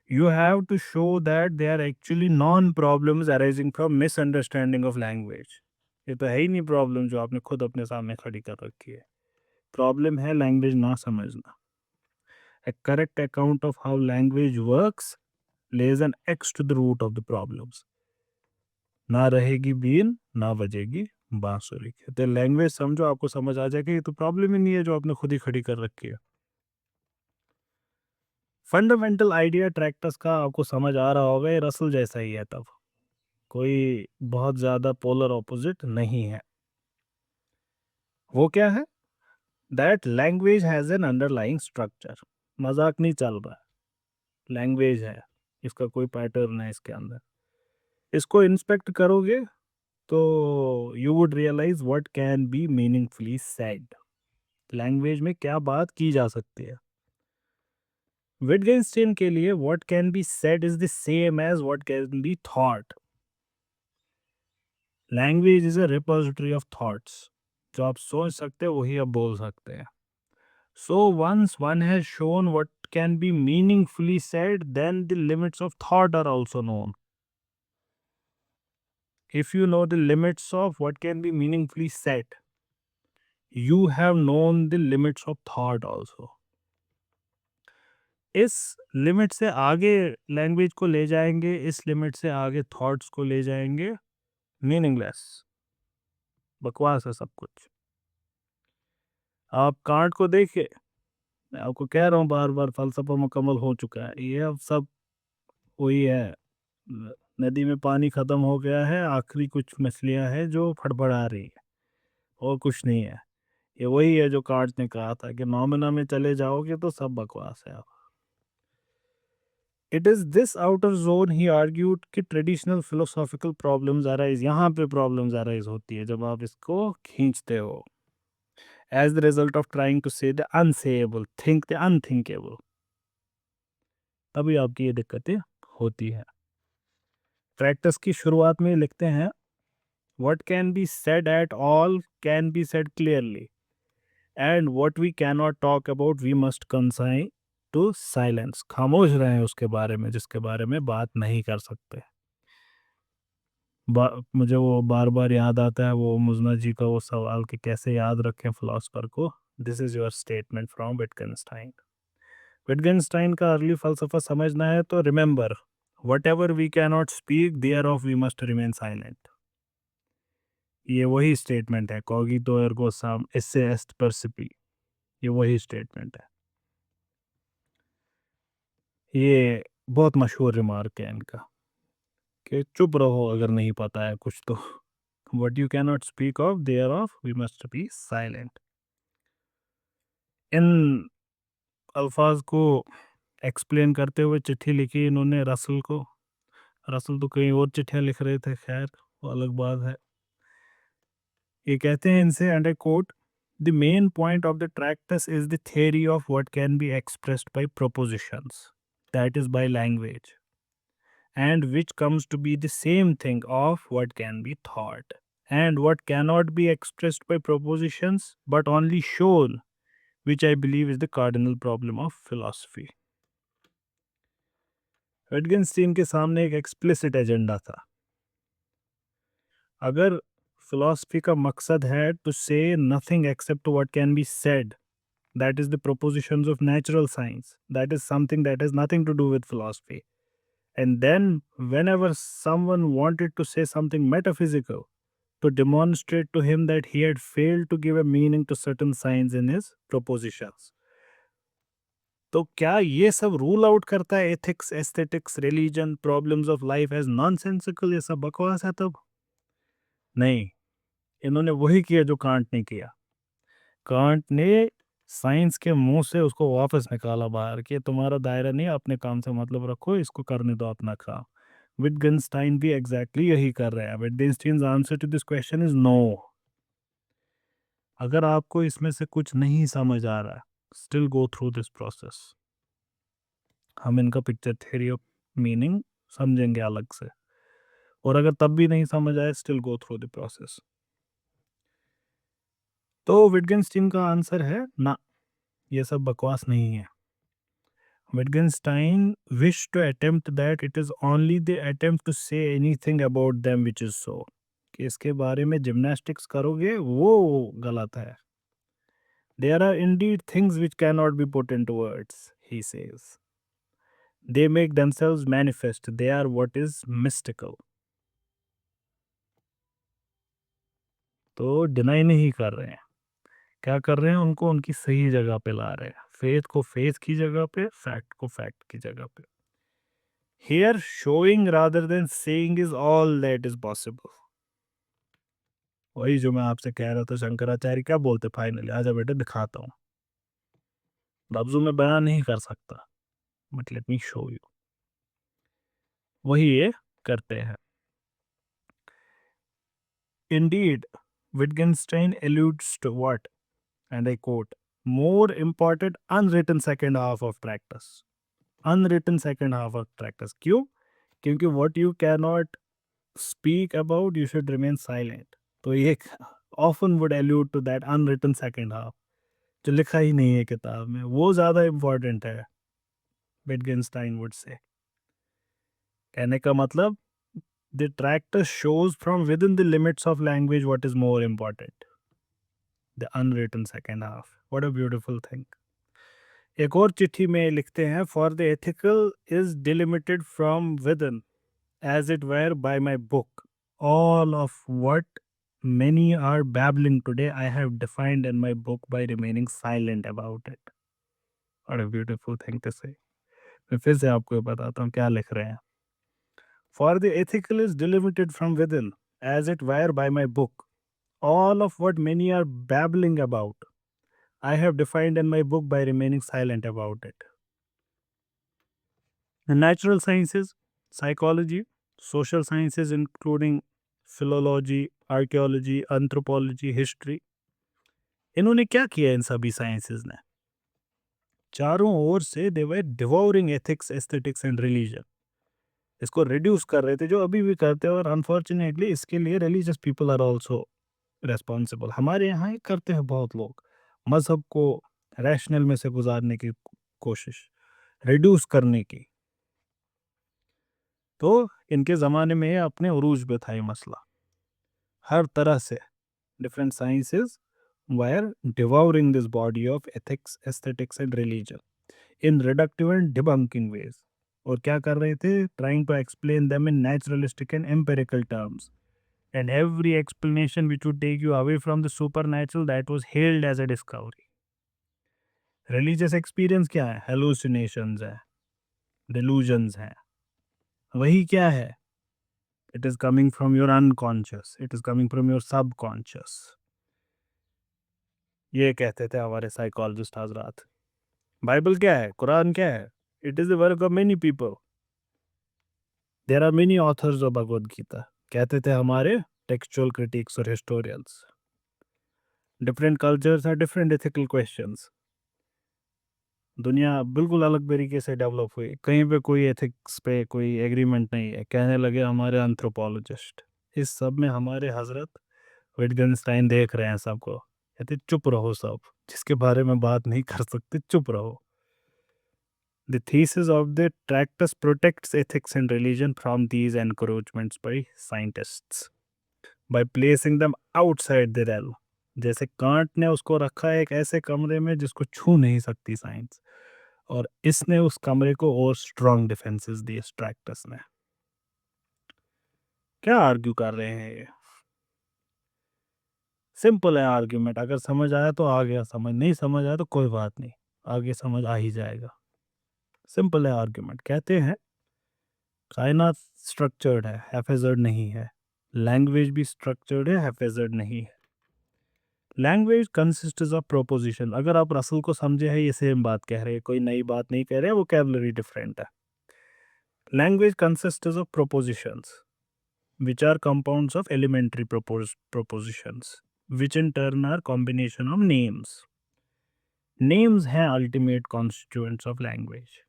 You have to show that they are actually non-problems arising from misunderstanding of language. ये तो है ही नहीं प्रॉब्लम जो आपने खुद अपने सामने खड़ी कर रखी है. प्रॉब्लम है लैंग्वेज ना समझना. A correct account of how language works lays an X to the root of the problems. ना रहेगी बीन ना बजेगी बांसुरी. कहते लैंग्वेज समझो, आपको समझ आ जाएगा ये तो प्रॉब्लम ही नहीं है जो आपने खुद ही खड़ी कर रखी है. फंडामेंटल आइडिया ट्रैक्टस का आपको समझ आ रहा होगा, ये रसल जैसा ही है, तब कोई बहुत ज़्यादा पोलर ऑपोजिट नहीं है. वो क्या है? That language has an underlying structure. मजाक नहीं चल रहा, लैंग्वेज है, इसका कोई पैटर्न है इसके अंदर. इसको इंस्पेक्ट करोगे तो you would realise what can be meaningfully said. Language में क्या बात की जा सकती है. विटगेनस्टाइन के लिए what can be said is the same as what can be thought. Language is a repository of thoughts. जो आप सोच सकते हो वही आप बोल सकते हैं. So once one has shown what can be meaningfully said, then the limits of thought are also known. If you know the limits of what can be meaningfully said, you have known the limits of thought also. इस limit से आगे language को ले जाएंगे, इस limit से आगे thoughts को ले जाएंगे, मीनिंगलेस, बकवास है सब कुछ. आप कांट को देखिए, मैं आपको कह रहा हूँ बार बार, फलसफा मुकम्मल हो चुका है, ये अब सब वही है. नदी में पानी खत्म हो गया है, आखिरी कुछ मछलियां हैं जो फड़फड़ा रही है, और कुछ नहीं है. ये वही है जो कांट ने कहा था कि नॉमिना में चले जाओगे तो सब बकवास है. It is this outer zone, he argued, कि ट्रेडिशनल फिलोसॉफिकल प्रॉब्लम्स अराइज, यहाँ पे प्रॉब्लम्स अराइज होती है जब आप इसको खींचते हो, as the result of trying to say the unsayable, think the unthinkable. तभी आपकी ये दिक्कतें होती हैं. प्रैक्टिस की शुरुआत में लिखते हैं what can be said at all can be said clearly, and what we can not talk about we must consign to silence. खामोश रहें उसके बारे में जिसके बारे में बात नहीं कर सकते. मुझे वो बार बार याद आता है वो मुजना जी का वो सवाल कि कैसे याद रखें फिलोसफर को. This is your statement from Wittgenstein. Wittgenstein का अर्ली फलसफा समझना है तो remember, whatever we can not speak thereof we must remain silent. ये वही स्टेटमेंट है, कॉगितो एर्गो सम एस्से एस्ट परसिपी, ये वही स्टेटमेंट है। ये बहुत मशहूर रिमार्क है इनका कि चुप रहो अगर नहीं पता है कुछ तो। What you can not speak of thereof we must be silent. इन अल्फाज को एक्सप्लेन करते हुए चिट्ठी लिखी इन्होंने रसल को। रसल तो कहीं और चिट्ठियां लिख रहे थे, खैर वो अलग बात है। ये कहते हैं इनसे, and I quote, the main point of the tractus is the theory of what can be expressed by propositions, that is by language, and which comes to be the same thing of what can be thought, and what cannot be expressed by propositions but only shown, which I believe is the cardinal problem of philosophy. विटगेनस्टीन के सामने एक explicit agenda था। अगर philosophy का मकसद है to से nothing accept what can be said, that is the propositions of natural science, that is something that has nothing to do with philosophy. And then whenever someone wanted to say something metaphysical to demonstrate to him that he had failed to give a meaning to certain signs in his propositions, तो क्या ये सब rule out करता है ethics, aesthetics, religion, problems of life as nonsensical? ये सब बकवास है तब? नहीं, इन्होंने वही किया जो कांट ने किया। कांट ने साइंस के मुंह से उसको वापस निकाला बाहर कि तुम्हारा दायरा नहीं, अपने काम से मतलब रखो, इसको करने दो अपना काम। विटगेनस्टाइन भी एग्जैक्टली यही कर रहे हैं। Wittgenstein's answer to this question is no. अगर आपको इसमें से कुछ नहीं समझ आ रहा है, still go through this process. हम इनका पिक्चर थ्योरी ऑफ मीनिंग समझेंगे अलग से, और अगर तब भी नहीं समझ आए, still go through the process. तो विटगेनस्टाइन का आंसर है ना, ये सब बकवास नहीं है। Wittgenstein wished to attempt that it is only the attempt to say anything about them which is so, कि इसके बारे में जिम्नास्टिक्स करोगे वो गलत है। There are indeed things which cannot be put into words, he says. They make themselves manifest. They are what is mystical. तो deny नहीं कर रहे हैं, क्या कर रहे हैं, उनको उनकी सही जगह पे ला रहे हैं। फेथ को फेथ की जगह पे, फैक्ट को फैक्ट की जगह पे। Here, showing rather than saying is all that is possible. वही जो मैं आपसे कह रहा था, शंकराचार्य क्या बोलते फाइनली, आजा बेटा दिखाता हूँ, लफ्जों में बयान नहीं कर सकता, but let me show you. वही ये करते हैं। Indeed, Wittgenstein alludes to what, and I quote, more important unwritten second half of practice. Unwritten second half of practice. क्यों? क्योंकि what you cannot speak about, you should remain silent. तो ये often would allude to that unwritten second half, जो लिखा ही नहीं है किताब में, वो ज़्यादा important है, Wittgenstein would say. कहने का मतलब, the tractor shows from within the limits of language what is more important. The unwritten second half. What a beautiful thing. एक और चिट्ठी में लिखते हैं, for the ethical is delimited from within, as it were by my book. All of what many are babbling today, I have defined in my book by remaining silent about it. What a beautiful thing to say. मैं फिर से आपको बताता हूँ क्या लिख रहे हैं। For the ethical is delimited from within, as it were by my book. All of what many are babbling about, I have defined in my book by remaining silent about it. The natural sciences, psychology, social sciences, including philology, archaeology, anthropology, history, इन्होंने क्या किया इन सभी sciences ने? चारों ओर से they were devouring ethics, aesthetics and religion. इसको reduce कर रहे थे, जो अभी भी करते हैं, और अनफॉर्चुनेटली इसके लिए religious people are also responsible. हमारे यहाँ ही करते हैं बहुत लोग, मजहब को रैशनल में से गुजारने की कोशिश, रिड्यूस करने की। तो इनके ज़माने में अपने उरूज पे था ये मसला, हर तरह से different sciences were devouring this body of ethics, aesthetics and religion in reductive and debunking ways. और क्या कर रहे थे? Trying to explain them in naturalistic and empirical terms. And every explanation which would take you away from the supernatural, that was hailed as a discovery. Religious experience क्या है? Hallucinations है, delusions है. वही क्या है? It is coming from your unconscious. It is coming from your subconscious. ये कहते थे हमारे साइकोलॉजिस्ट हजरात. बाइबल क्या है? कुरान क्या है? It is the work of many people. There are many authors of Bhagavad Gita. कहते थे हमारे textual critics और historians. Different cultures have different ethical questions. दुनिया बिल्कुल अलग तरीके से डेवलप हुई. कहीं पे कोई एथिक्स पे कोई एग्रीमेंट नहीं है. कहने लगे हमारे एंथ्रोपोलॉजिस्ट. इस सब में हमारे हजरत विटगेंस्टाइन देख रहे हैं सबको. कहते चुप रहो सब, जिसके बारे में बात नहीं कर सकते चुप रहो. The thesis of the tractus protects ethics and religion from these encroachments by scientists by placing them outside the realm. जैसे कांट ने उसको रखा है एक ऐसे कमरे में जिसको छू नहीं सकती साइंस, और इसने उस कमरे को और स्ट्रॉन्ग डिफेंसेस दिए ट्रैक्टस ने. क्या आर्ग्यू कर रहे हैं ये? सिंपल है आर्ग्यूमेंट. अगर समझ आया तो आ गया समझ, नहीं समझ आया तो कोई बात नहीं, आगे समझ आ ही जाएगा. सिंपल है आर्ग्यूमेंट. कहते हैं कायनात स्ट्रक्चर्ड है, हैफेजर्ड नहीं है. लैंग्वेज भी स्ट्रक्चर्ड है, हैफेजर्ड नहीं है. Language consists of proposition. अगर आप रसल को समझे हैं, ये सेम बात कह रहे हैं, कोई नई बात नहीं कह रहे हैं, वोकैबुलरी डिफरेंट है. Language consists of propositions which are compounds of elementary propositions, which in turn are combination of names. Names हैं ultimate constituents of language.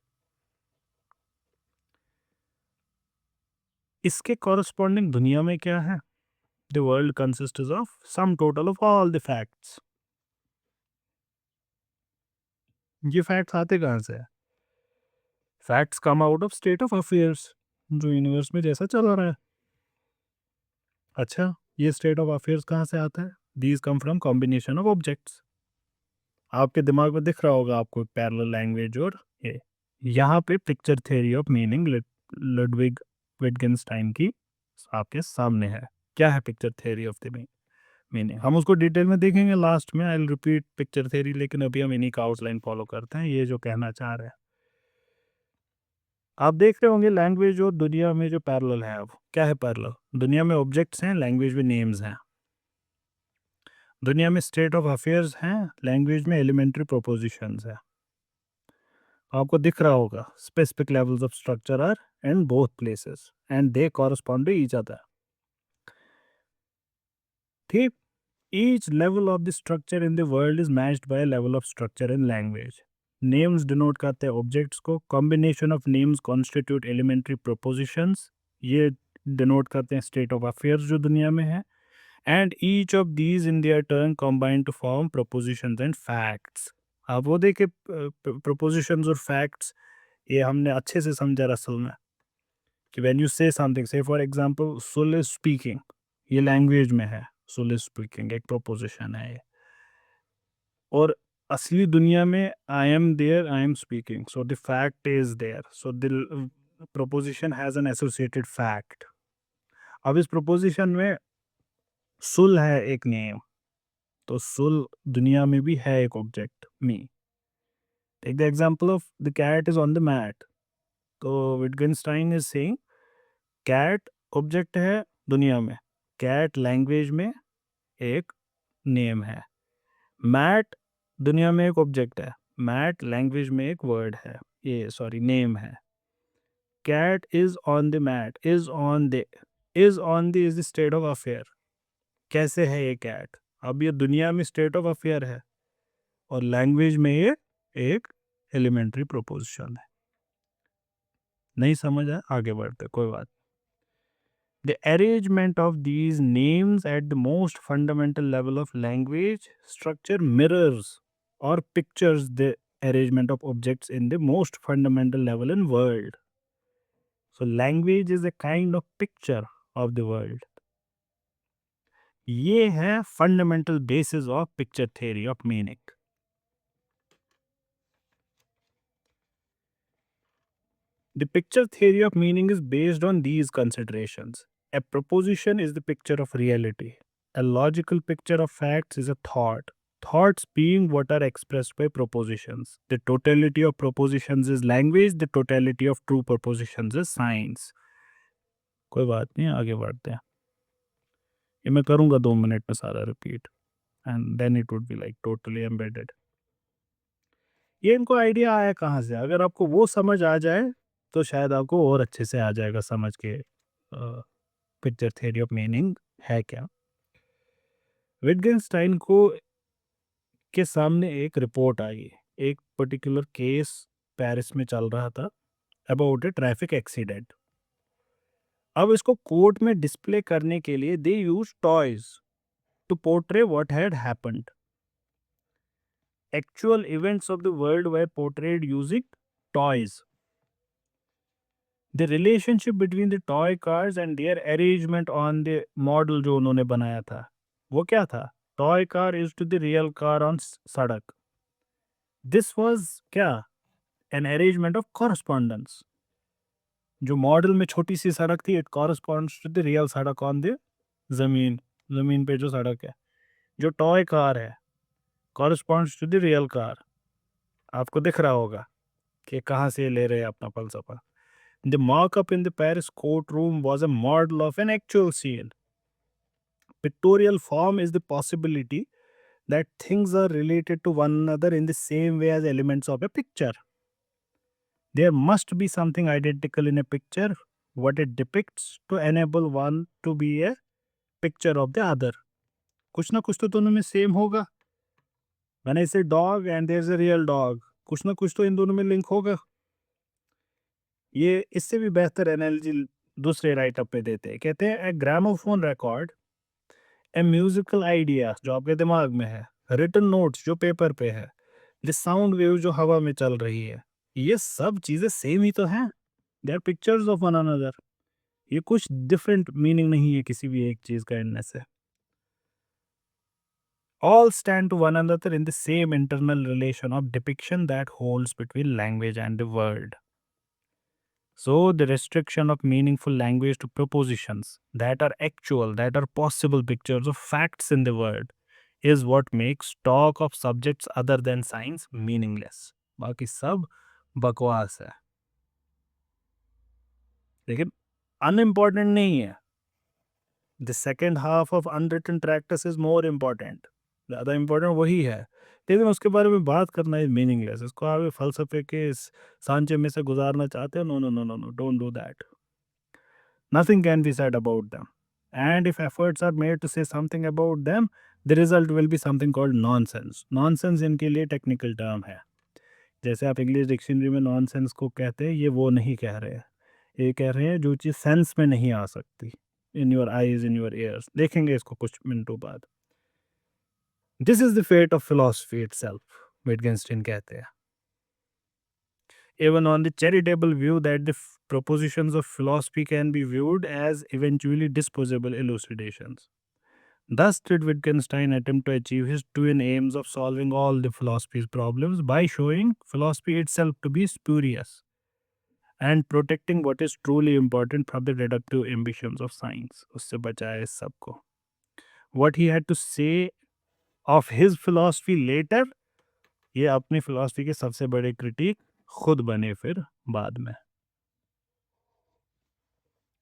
इसके corresponding दुनिया में क्या है? The world consists of sum total of all the facts. ये facts आते कहाँ से? Facts come out of state of affairs, जो यूनिवर्स में जैसा चल रहा है. अच्छा, ये state of affairs कहाँ से आता है? These come from combination of objects. आपके दिमाग में दिख रहा होगा आपको पैरेलल लैंग्वेज, और ये यहाँ पे picture theory of meaning Ludwig Wittgenstein की आपके सामने है. क्या है picture theory of the meaning? हम उसको डिटेल में देखेंगे लास्ट में. I will repeat picture theory, लेकिन अभी हम इन्हीं का आउटलाइन फॉलो करते हैं. ये जो कहना चाह रहे हैं, आप देख रहे होंगे लैंग्वेज और दुनिया में जो पैरेलल है. अब क्या है पैरेलल? दुनिया में ऑब्जेक्ट्स हैं, लैंग्वेज में नेम्स हैं. दुनिया में स्टेट ऑफ अफेयर्स हैं, लैंग्वेज में एलिमेंट्री प्रोपोजिशंस है. आपको दिख रहा होगा specific levels of structure are in both places and they correspond to each other. ठीक, each level of the structure in the world is matched by a level of structure in language. Names denote करते हैं objects को. Combination of names constitute elementary propositions. ये denote करते हैं state of affairs जो दुनिया में है. And each of these in their turn combine to form propositions and facts. आप वो देखे propositions और facts, ये हमने अच्छे से समझा रसल में कि when you say something, say for example Sul is speaking, ये language में है. Sul is speaking एक proposition है ये. और असली दुनिया में I am there, I am speaking, so the fact is there, so the proposition has an associated fact. अब इस proposition में Sul है एक name, तो Sul दुनिया में भी है एक object, me. Take the example of the cat is on the mat. तो Wittgenstein is saying cat object है दुनिया में, cat language में एक name है. mat दुनिया में एक object है, mat language में एक word है, ये सॉरी name है. cat is on the mat, is on the is the state of affair. कैसे है ये cat? अब ये दुनिया में state of affair है और language में ये एक elementary proposition है. नहीं समझ आया? आगे बढ़ते, कोई बात. The arrangement of these names at the most fundamental level of language structure mirrors or pictures the arrangement of objects in the most fundamental level in world. So language is a kind of picture of the world. ये है fundamental basis of picture theory of meaning. The picture theory of meaning is based on these considerations. A proposition is the picture of reality. A logical picture of facts is a thought. Thoughts being what are expressed by propositions. The totality of propositions is language. The totality of true propositions is science. कोई बात नहीं, आगे बढ़ते हैं। ये मैं करूँगा 2 minute में सारा repeat, and then it would be like totally embedded. ये इनको आइडिया आया कहाँ से? अगर आपको वो समझ आ जाए तो शायद आपको और अच्छे से आ जाएगा समझ के पिक्चर थ्योरी ऑफ मीनिंग है क्या। विटगेनस्टाइन को के सामने एक रिपोर्ट आई, एक पर्टिकुलर केस पेरिस में चल रहा था अबाउट ए ट्रैफिक एक्सीडेंट। अब इसको कोर्ट में डिस्प्ले करने के लिए they use toys to portray what had happened. Actual events of the world were portrayed using toys. The relationship between the toy cars and their arrangement on the model जो उन्होंने बनाया था वो क्या था? Toy car is to the real car on सड़क। This was क्या? An arrangement of correspondence. जो मॉडल में छोटी सी सड़क थी, it corresponds to the real सड़क ऑन द जमीन। जमीन पे जो सड़क है, जो टॉय कार है, corresponds to the real car. आपको दिख रहा होगा कि कहाँ से ले रहे हैं अपना फलसफा। The markup in the Paris courtroom was a model of an actual scene. Pictorial form is the possibility that things are related to one another in the same way as elements of a picture. There must be something identical in a picture, what it depicts, to enable one to be a picture of the other. कुछ ना कुछ तो दोनों में same होगा। When I say dog and there's a real dog, कुछ ना कुछ तो इन दोनों में लिंक होगा। ये इससे भी बेहतर एनालॉजी दूसरे राइट अप पे देते हैं। कहते हैं ए ग्रामोफोन रिकॉर्ड, ए म्यूजिकल आइडिया जो आपके दिमाग में है, रिटन नोट्स जो पेपर पे है, द साउंड वेव जो हवा में चल रही है, ये सब चीजें सेम ही तो हैं। They are pictures of one another. ये कुछ डिफरेंट मीनिंग नहीं है किसी भी एक चीज का इनमें से। All stand to one another in the same internal relation of depiction that holds between language and the world. So, the restriction of meaningful language to propositions that are actual, that are possible pictures of facts in the world, is what makes talk of subjects other than science meaningless. बाकी सब बकवास है, लेकिन unimportant नहीं है। The second half of unwritten practice is more important. ज़्यादा important वही है, लेकिन उसके बारे में बात करना इज मीनिंगलेस। इसको आप फलसफे के इस सांचे में से गुजारना चाहते हो, no no no no no, don't do that. Nothing can be said about them. And if efforts are made to say something about them, the result will be something called nonsense. Nonsense इनके लिए technical term है। जैसे आप English dictionary में nonsense को कहते हैं, ये वो नहीं कह रहे हैं। ये कह रहे हैं जो चीज़ सेंस में नहीं आ सकती। In your eyes, in your ears. देखेंगे इसको कुछ मिनटों बाद। This is the fate of philosophy itself, Wittgenstein कहते हैं। Even on the charitable view that the propositions of philosophy can be viewed as eventually disposable elucidations. Thus did Wittgenstein attempt to achieve his twin aims of solving all the philosophy's problems by showing philosophy itself to be spurious and protecting what is truly important from the reductive ambitions of science. उससे बचाया इस सबको। What he had to say of his philosophy later, ये अपनी philosophy के सबसे बड़े critic खुद बने फिर बाद में।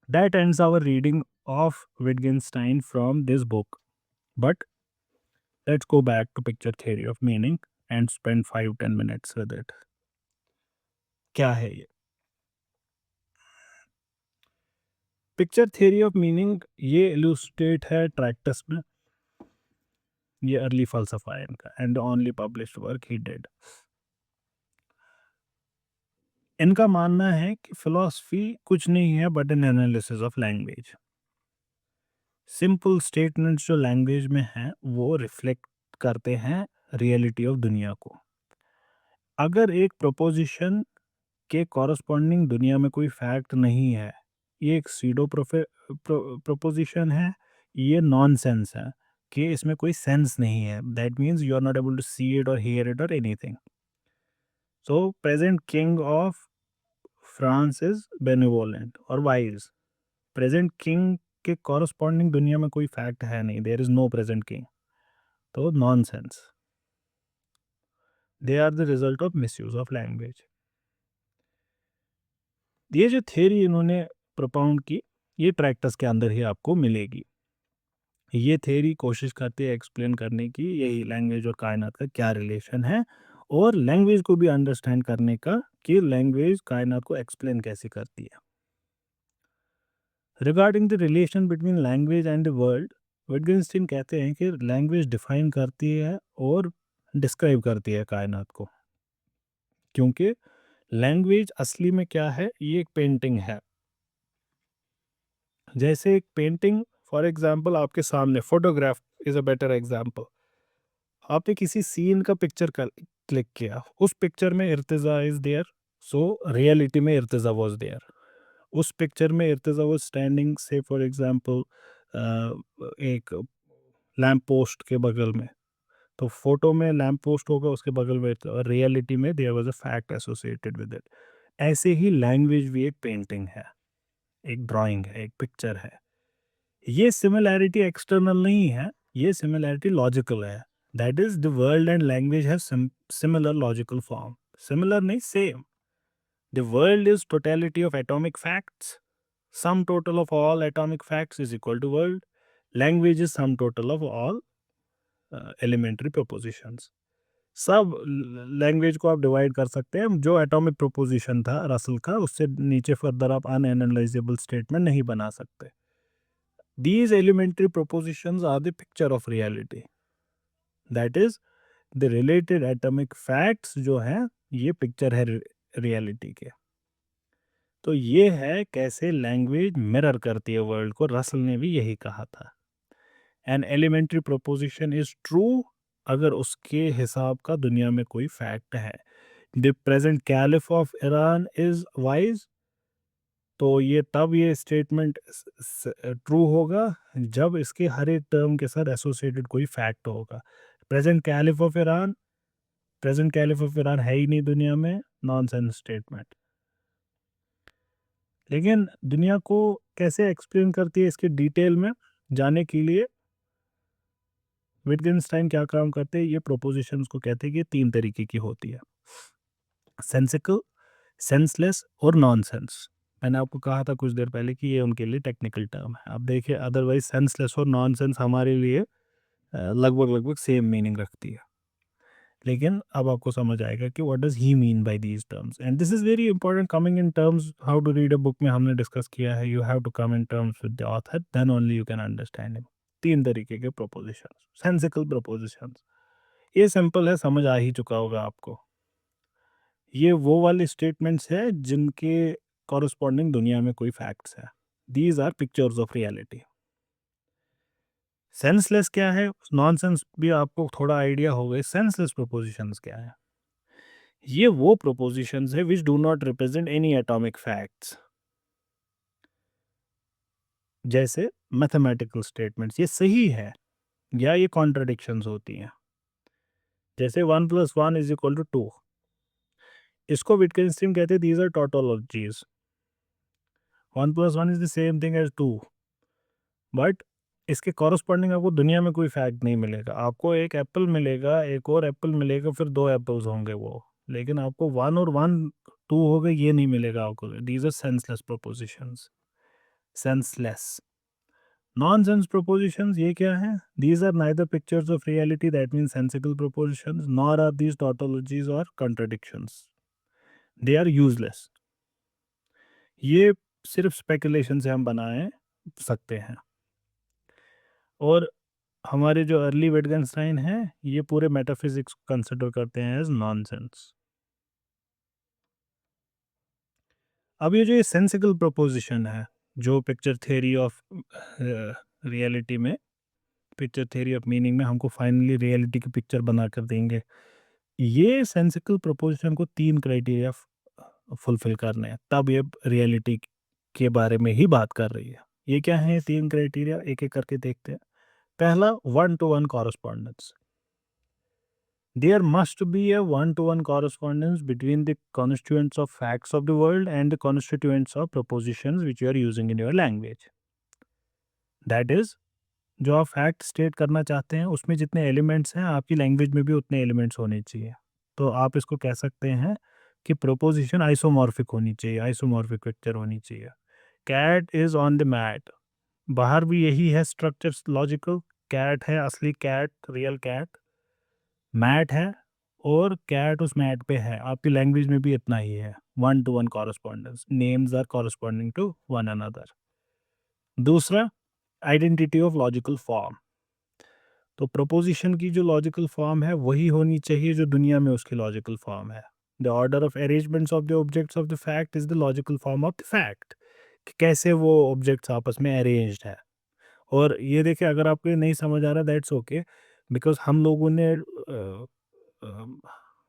That ends our reading of Wittgenstein from this book. But let's go back to picture theory of meaning and spend 5-10 minutes with it. क्या है ये? पिक्चर थ्योरी ऑफ मीनिंग ये इलुस्ट्रेट है ट्रैक्टस में। ये अर्ली फलसफा है इनका and only published work he did. इनका मानना है कि फिलॉसफी कुछ नहीं है but N analysis of language. Simple statements जो लैंग्वेज में हैं वो रिफ्लेक्ट करते हैं रियलिटी ऑफ दुनिया को। अगर एक प्रोपोजिशन के कॉरस्पॉन्डिंग दुनिया में कोई फैक्ट नहीं है, ये एक सीडो प्रोपोजिशन है ये नॉनसेंस है कि इसमें कोई सेंस नहीं है। That means you are not able to see it और हियर इट और anything. So present king of France is benevolent और वाइज। प्रेजेंट किंग के कॉरस्पॉन्डिंग दुनिया में कोई फैक्ट है नहीं, there is no present king, तो nonsense. They are the result of misuse of language. ये जो थ्योरी इन्होंने प्रोपाउंड की, ये ट्रैक्टस के अंदर ही आपको मिलेगी। ये थ्योरी कोशिश करती है एक्सप्लेन करने की यही लैंग्वेज और कायनात का क्या रिलेशन है, और लैंग्वेज को भी अंडरस्टैंड करने का कि लैंग्वेज कायनात को एक्सप्लेन कैसे करती है। Regarding the relation between language and the world, Wittgenstein कहते हैं कि लैंग्वेज डिफाइन करती है और डिस्क्राइब करती है कायनात को, क्योंकि लैंग्वेज असली में क्या है, ये एक पेंटिंग है। जैसे एक पेंटिंग, फॉर एग्जांपल आपके सामने, photograph is a better example. आपने किसी सीन का पिक्चर क्लिक किया, उस पिक्चर में इर्तिजा इज देयर, सो रियलिटी में इर्तिजा वाज देयर। उस पिक्चर में इर्तिजा वाज स्टैंडिंग से फॉर एग्जांपल एक लैम्प पोस्ट के बगल में, तो फोटो में लैम्प पोस्ट होगा, उसके बगल में और रियलिटी में there was a fact associated with it. ऐसे ही लैंग्वेज भी एक पेंटिंग है, एक ड्राइंग है, एक पिक्चर है। ये सिमिलैरिटी एक्सटर्नल नहीं है, ये सिमिलैरिटी लॉजिकल है। That is the world and language have similar logical form. Similar नहीं, same. The world is totality of atomic facts, sum total of all atomic facts is equal to world. Language is sum total of all elementary propositions. सब language को आप divide कर सकते हैं, जो atomic proposition था Russell का, उससे नीचे फर्दर आप अनएनालाइजेबल स्टेटमेंट नहीं बना सकते। These elementary propositions are the picture of reality. That is, the related atomic facts जो हैं, ये पिक्चर है रियलिटी के। तो ये है कैसे लैंग्वेज मिरर करती है वर्ल्ड को। रसल ने भी यही कहा था। An elementary proposition is true अगर उसके हिसाब का दुनिया में कोई फैक्ट है। The present caliph of Iran is wise, तो ये तब ये स्टेटमेंट ट्रू होगा जब इसके हर एक टर्म के साथ एसोसिएटेड कोई फैक्ट होगा। Present caliph of Iran, present caliph of Iran है ही नहीं दुनिया में, नॉनसेंस स्टेटमेंट। लेकिन दुनिया को कैसे एक्सप्लेन करती है, इसके डिटेल में जाने के लिए विटगेन्स्टाइन क्या काम करते हैं, ये प्रोपोजिशंस को कहते हैं कि तीन तरीके की होती है, सेंसिकल, सेंसलेस और नॉनसेंस। मैंने आपको कहा था कुछ देर पहले कि ये उनके लिए टेक्निकल टर्म है। अब देखिए, अदरवाइज सेंसलेस और नॉनसेंस हमारे लिए लगभग लगभग सेम मीनिंग रखती है, लेकिन अब आपको समझ आएगा कि what does he mean by these terms. And this is very important coming in terms how to read a book में हमने डिस्कस किया है। You have to come in terms with the author, then only you can understand him. तीन तरीके के propositions, sensical propositions, ये simple है, समझ आ ही चुका होगा आपको। ये वो वाले स्टेटमेंट्स है जिनके कॉरस्पॉन्डिंग दुनिया में कोई फैक्ट्स है। These are pictures of reality. Senseless क्या है, नॉनसेंस भी आपको थोड़ा आइडिया हो गए। सेंसलेस प्रोपोजिशंस क्या है, ये वो प्रोपोजिशंस है which do not represent any atomic facts. जैसे मैथमेटिकल स्टेटमेंट्स, ये सही है या ये कॉन्ट्रडिक्शंस होती हैं। जैसे 1+1=2, इसको विटगेन्स्टाइन कहते हैं these are tautologies. 1+1 is the same thing as 2, but इसके कॉरस्पॉन्डिंग आपको दुनिया में कोई फैक्ट नहीं मिलेगा। आपको एक एप्पल मिलेगा, एक और एप्पल मिलेगा, फिर दो एप्पल्स होंगे वो, लेकिन आपको 1 और 1 2 हो गए ये नहीं मिलेगा आपको। These are senseless propositions, senseless. Nonsense propositions ये क्या है, these are neither pictures of reality, that mean sensical propositions, nor are these tautologies और कॉन्ट्रडिक्शंस, दे आर यूजलेस। ये सिर्फ स्पेकुलेशन से हम बनाए सकते हैं। और हमारे जो अर्ली विटगेन्स्टाइन हैं, ये पूरे मेटाफिजिक्स को कंसिडर करते हैं एज नॉनसेंस। अब ये जो ये सेंसिकल प्रोपोजिशन है, जो पिक्चर थ्योरी ऑफ रियलिटी में, पिक्चर थ्योरी ऑफ मीनिंग में हमको फाइनली रियलिटी की पिक्चर बना कर देंगे, ये सेंसिकल प्रोपोजिशन को 3 क्राइटेरिया फुलफिल करने हैं, तब ये रियलिटी के बारे में ही बात कर रही है। ये क्या है 3 क्राइटेरिया, एक-एक करके देखते हैं। पहला 1 to 1 correspondence. There must be a 1 to 1 correspondence between the constituents of facts of the world and the constituents of propositions which you are using in your language. That is, जो आप fact state करना चाहते हैं उसमें जितने elements हैं आपकी language में भी उतने एलिमेंट्स होने चाहिए। तो आप इसको कह सकते हैं कि प्रोपोजिशन आइसोमॉर्फिक होनी चाहिए, आइसोमॉर्फिक पिक्चर होनी चाहिए। Cat is on the mat, बाहर भी यही है स्ट्रक्चर लॉजिकल। कैट है असली कैट, रियल कैट, मैट है और कैट उस मैट पे है। आपकी लैंग्वेज में भी इतना ही है, 1 to 1 correspondence, names are corresponding to one another. दूसरा, आइडेंटिटी ऑफ लॉजिकल फॉर्म। तो प्रोपोजिशन की जो लॉजिकल फॉर्म है वही होनी चाहिए जो दुनिया में उसकी लॉजिकल फॉर्म है। The order of arrangements of the objects of the fact is the logical form of the fact, कि कैसे वो ऑब्जेक्ट्स आपस में अरेंज्ड है। और ये देखिए, अगर आपको ये नहीं समझ आ रहा दैट्स ओके, बिकॉज हम लोगों ने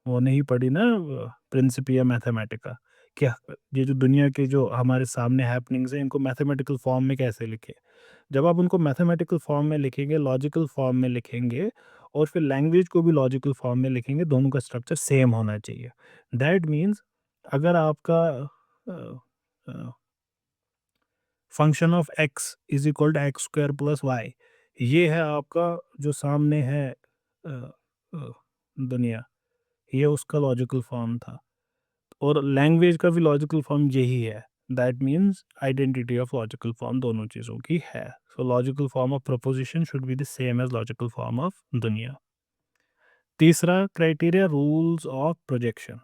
वो नहीं पढ़ी ना प्रिंसिपिया मैथमेटिका, क्या ये जो दुनिया के जो हमारे सामने हैपनिंग्स हैं इनको मैथमेटिकल फॉर्म में कैसे लिखे। जब आप उनको मैथमेटिकल फॉर्म में लिखेंगे, लॉजिकल फॉर्म में लिखेंगे और फिर लैंग्वेज को भी लॉजिकल फॉर्म में लिखेंगे, दोनों का स्ट्रक्चर सेम होना चाहिए। दैट मीन्स अगर आपका function of x is equal to x square plus y, ये है आपका जो सामने है अ, अ, दुनिया, ये उसका लॉजिकल फॉर्म था। और लैंग्वेज का भी लॉजिकल फॉर्म यही है। That means identity of logical form दोनों चीज़ों की है। So logical form of proposition should be the same as logical form of दुनिया। तीसरा criteria, rules of projection.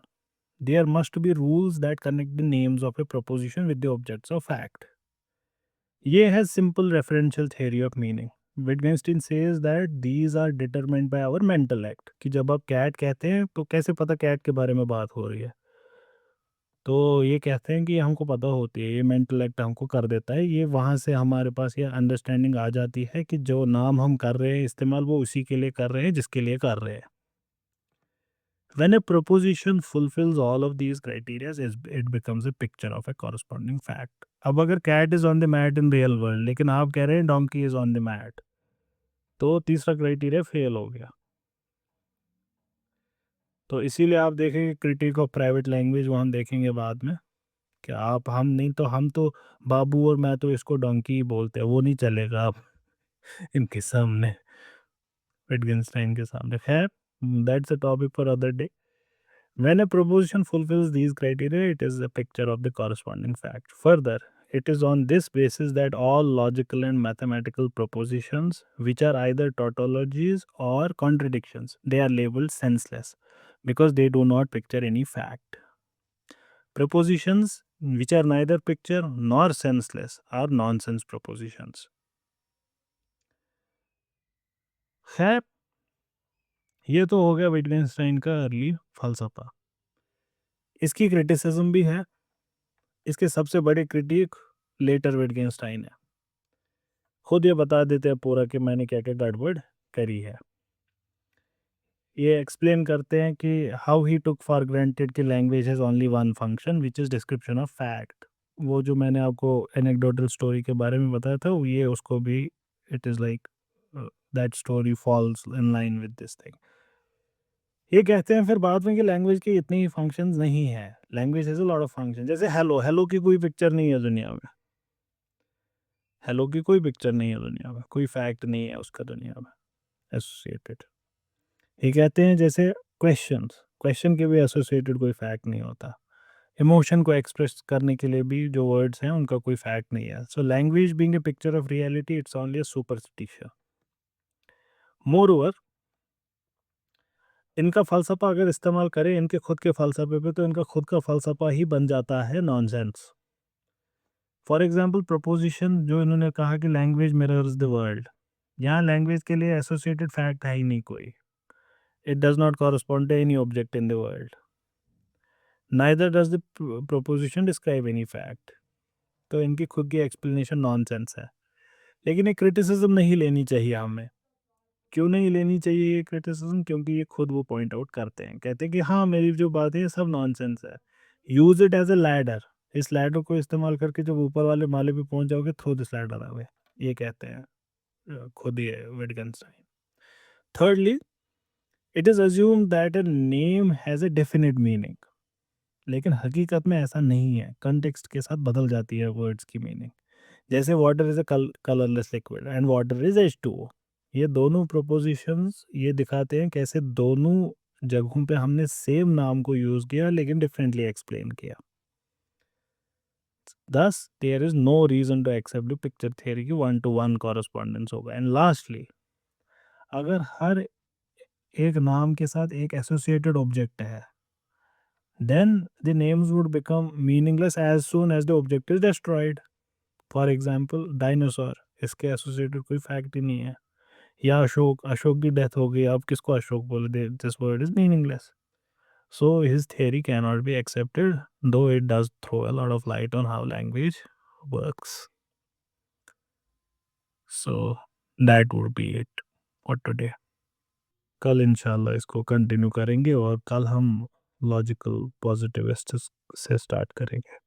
There must be rules that connect the names of a proposition with the objects of fact. ये है simple referential theory of meaning. Wittgenstein says that these are determined by our mental act, कि जब आप cat कहते हैं तो कैसे पता कैट के बारे में बात हो रही है। तो ये कहते हैं कि हमको पता होती है, ये मेंटल एक्ट हमको कर देता है, ये वहाँ से हमारे पास ये अंडरस्टैंडिंग आ जाती है कि जो नाम हम कर रहे हैं इस्तेमाल, वो उसी के लिए कर रहे हैं जिसके लिए कर रहे हैं। When a proposition fulfills all of these criteria, it becomes a picture of a corresponding fact. अब अगर cat is on the mat in real world लेकिन आप कह रहे हैं donkey is on the mat, तो तीसरा क्राइटेरिया फेल हो गया। तो इसीलिए आप देखेंगे क्रिटिक ऑफ प्राइवेट लैंग्वेज, वो हम देखेंगे बाद में, कि आप हम नहीं तो हम तो बाबू और मैं तो इसको डोंकी ही बोलते हैं, वो नहीं चलेगा आप इनके सामने, विटगेन्स्टाइन के सामने। खैर, that's a topic for other day. When a proposition fulfills these criteria, it is a picture of the corresponding fact. Further, it is on this basis that all logical and mathematical propositions, which are either tautologies or contradictions, they are labeled senseless because they do not picture any fact. Propositions which are neither picture nor senseless are nonsense propositions. खैर, ये तो हो गया विटगेन्स्टाइन का early फलसफा। इसकी criticism भी है। इसके सबसे बड़े क्रिटिक लेटर विटगेन्स्टाइन है। खुद ये बता देते हैं पूरा कि मैंने क्या क्या गड़बड़ करी है। ये एक्सप्लेन करते हैं कि how he took for granted कि language has only one function which is description of fact. वो जो मैंने आपको एनेक्डोटल स्टोरी के बारे में बताया था, वो ये उसको भी it is like that story falls in line with this thing. ये कहते हैं फिर बाद में कि लैंग्वेज के इतने ही फंक्शंस नहीं है, language has a lot of function. जैसे हेलो, हेलो की कोई पिक्चर नहीं है दुनिया में, हेलो की कोई पिक्चर नहीं है दुनिया में, कोई फैक्ट नहीं है उसका दुनिया में एसोसिएटेड। ये कहते हैं जैसे क्वेश्चंस, क्वेश्चन के भी एसोसिएटेड कोई फैक्ट नहीं होता। इमोशन को एक्सप्रेस करने के लिए भी जो वर्ड्स हैं उनका कोई फैक्ट नहीं है। So language being a picture of reality, it's only a superstition. More over, इनका फ़लसफ़ा अगर इस्तेमाल करें इनके खुद के फ़लसफ़े पे, तो इनका खुद का फ़लसफ़ा ही बन जाता है नॉनसेंस। फॉर एग्ज़ाम्पल प्रोपोज़िशन जो इन्होंने कहा कि लैंग्वेज मिरर्स द वर्ल्ड, यहाँ लैंग्वेज के लिए एसोसिएटेड फैक्ट है ही नहीं कोई। It does not correspond to any object in the world, neither does the proposition describe any fact. तो इनकी खुद की एक्सप्लेनेशन नॉनसेंस है। लेकिन ये क्रिटिसिज्म नहीं लेनी चाहिए हमें। क्यों नहीं लेनी चाहिए ये क्रिटिसिज्म? क्योंकि ये खुद वो पॉइंट आउट करते हैं, कहते हैं कि हाँ, मेरी जो बात है ये सब नॉनसेंस है। Use it as a ladder, इस लैडर को इस्तेमाल करके जब ऊपर वाले माले पे पहुंच जाओगे, थ्रो दिस लैडर अवे, ये कहते हैं खुद ही Wittgenstein. Thirdly, it is assumed that a name has a definite meaning, लेकिन हकीकत में ऐसा नहीं है, कंटेक्स्ट के साथ बदल जाती है वर्ड्स की मीनिंग। जैसे water is a colourless liquid and water is H2O, ये दोनों प्रोपोजिशंस ये दिखाते हैं कैसे दोनों जगहों पे हमने सेम नाम को यूज किया लेकिन डिफरेंटली एक्सप्लेन किया। Thus, there is no reason to accept the picture theory की वन टू वन कॉरस्पॉन्डेंस होगा। एंड लास्टली, अगर हर एक नाम के साथ एक एसोसिएटेड ऑब्जेक्ट है, then the names would become meaningless as soon as the object is destroyed. For example dinosaur, इसके एसोसिएटेड कोई फैक्ट ही नहीं है। या अशोक, अशोक की डेथ हो गई, आप किसको अशोक बोले, this word is meaningless. So his theory cannot be accepted, though it does throw a lot of light on how language works. So that would be it for today. कल इंशाल्लाह इसको कंटिन्यू करेंगे और कल हम लॉजिकल पॉजिटिविस्ट से start करेंगे।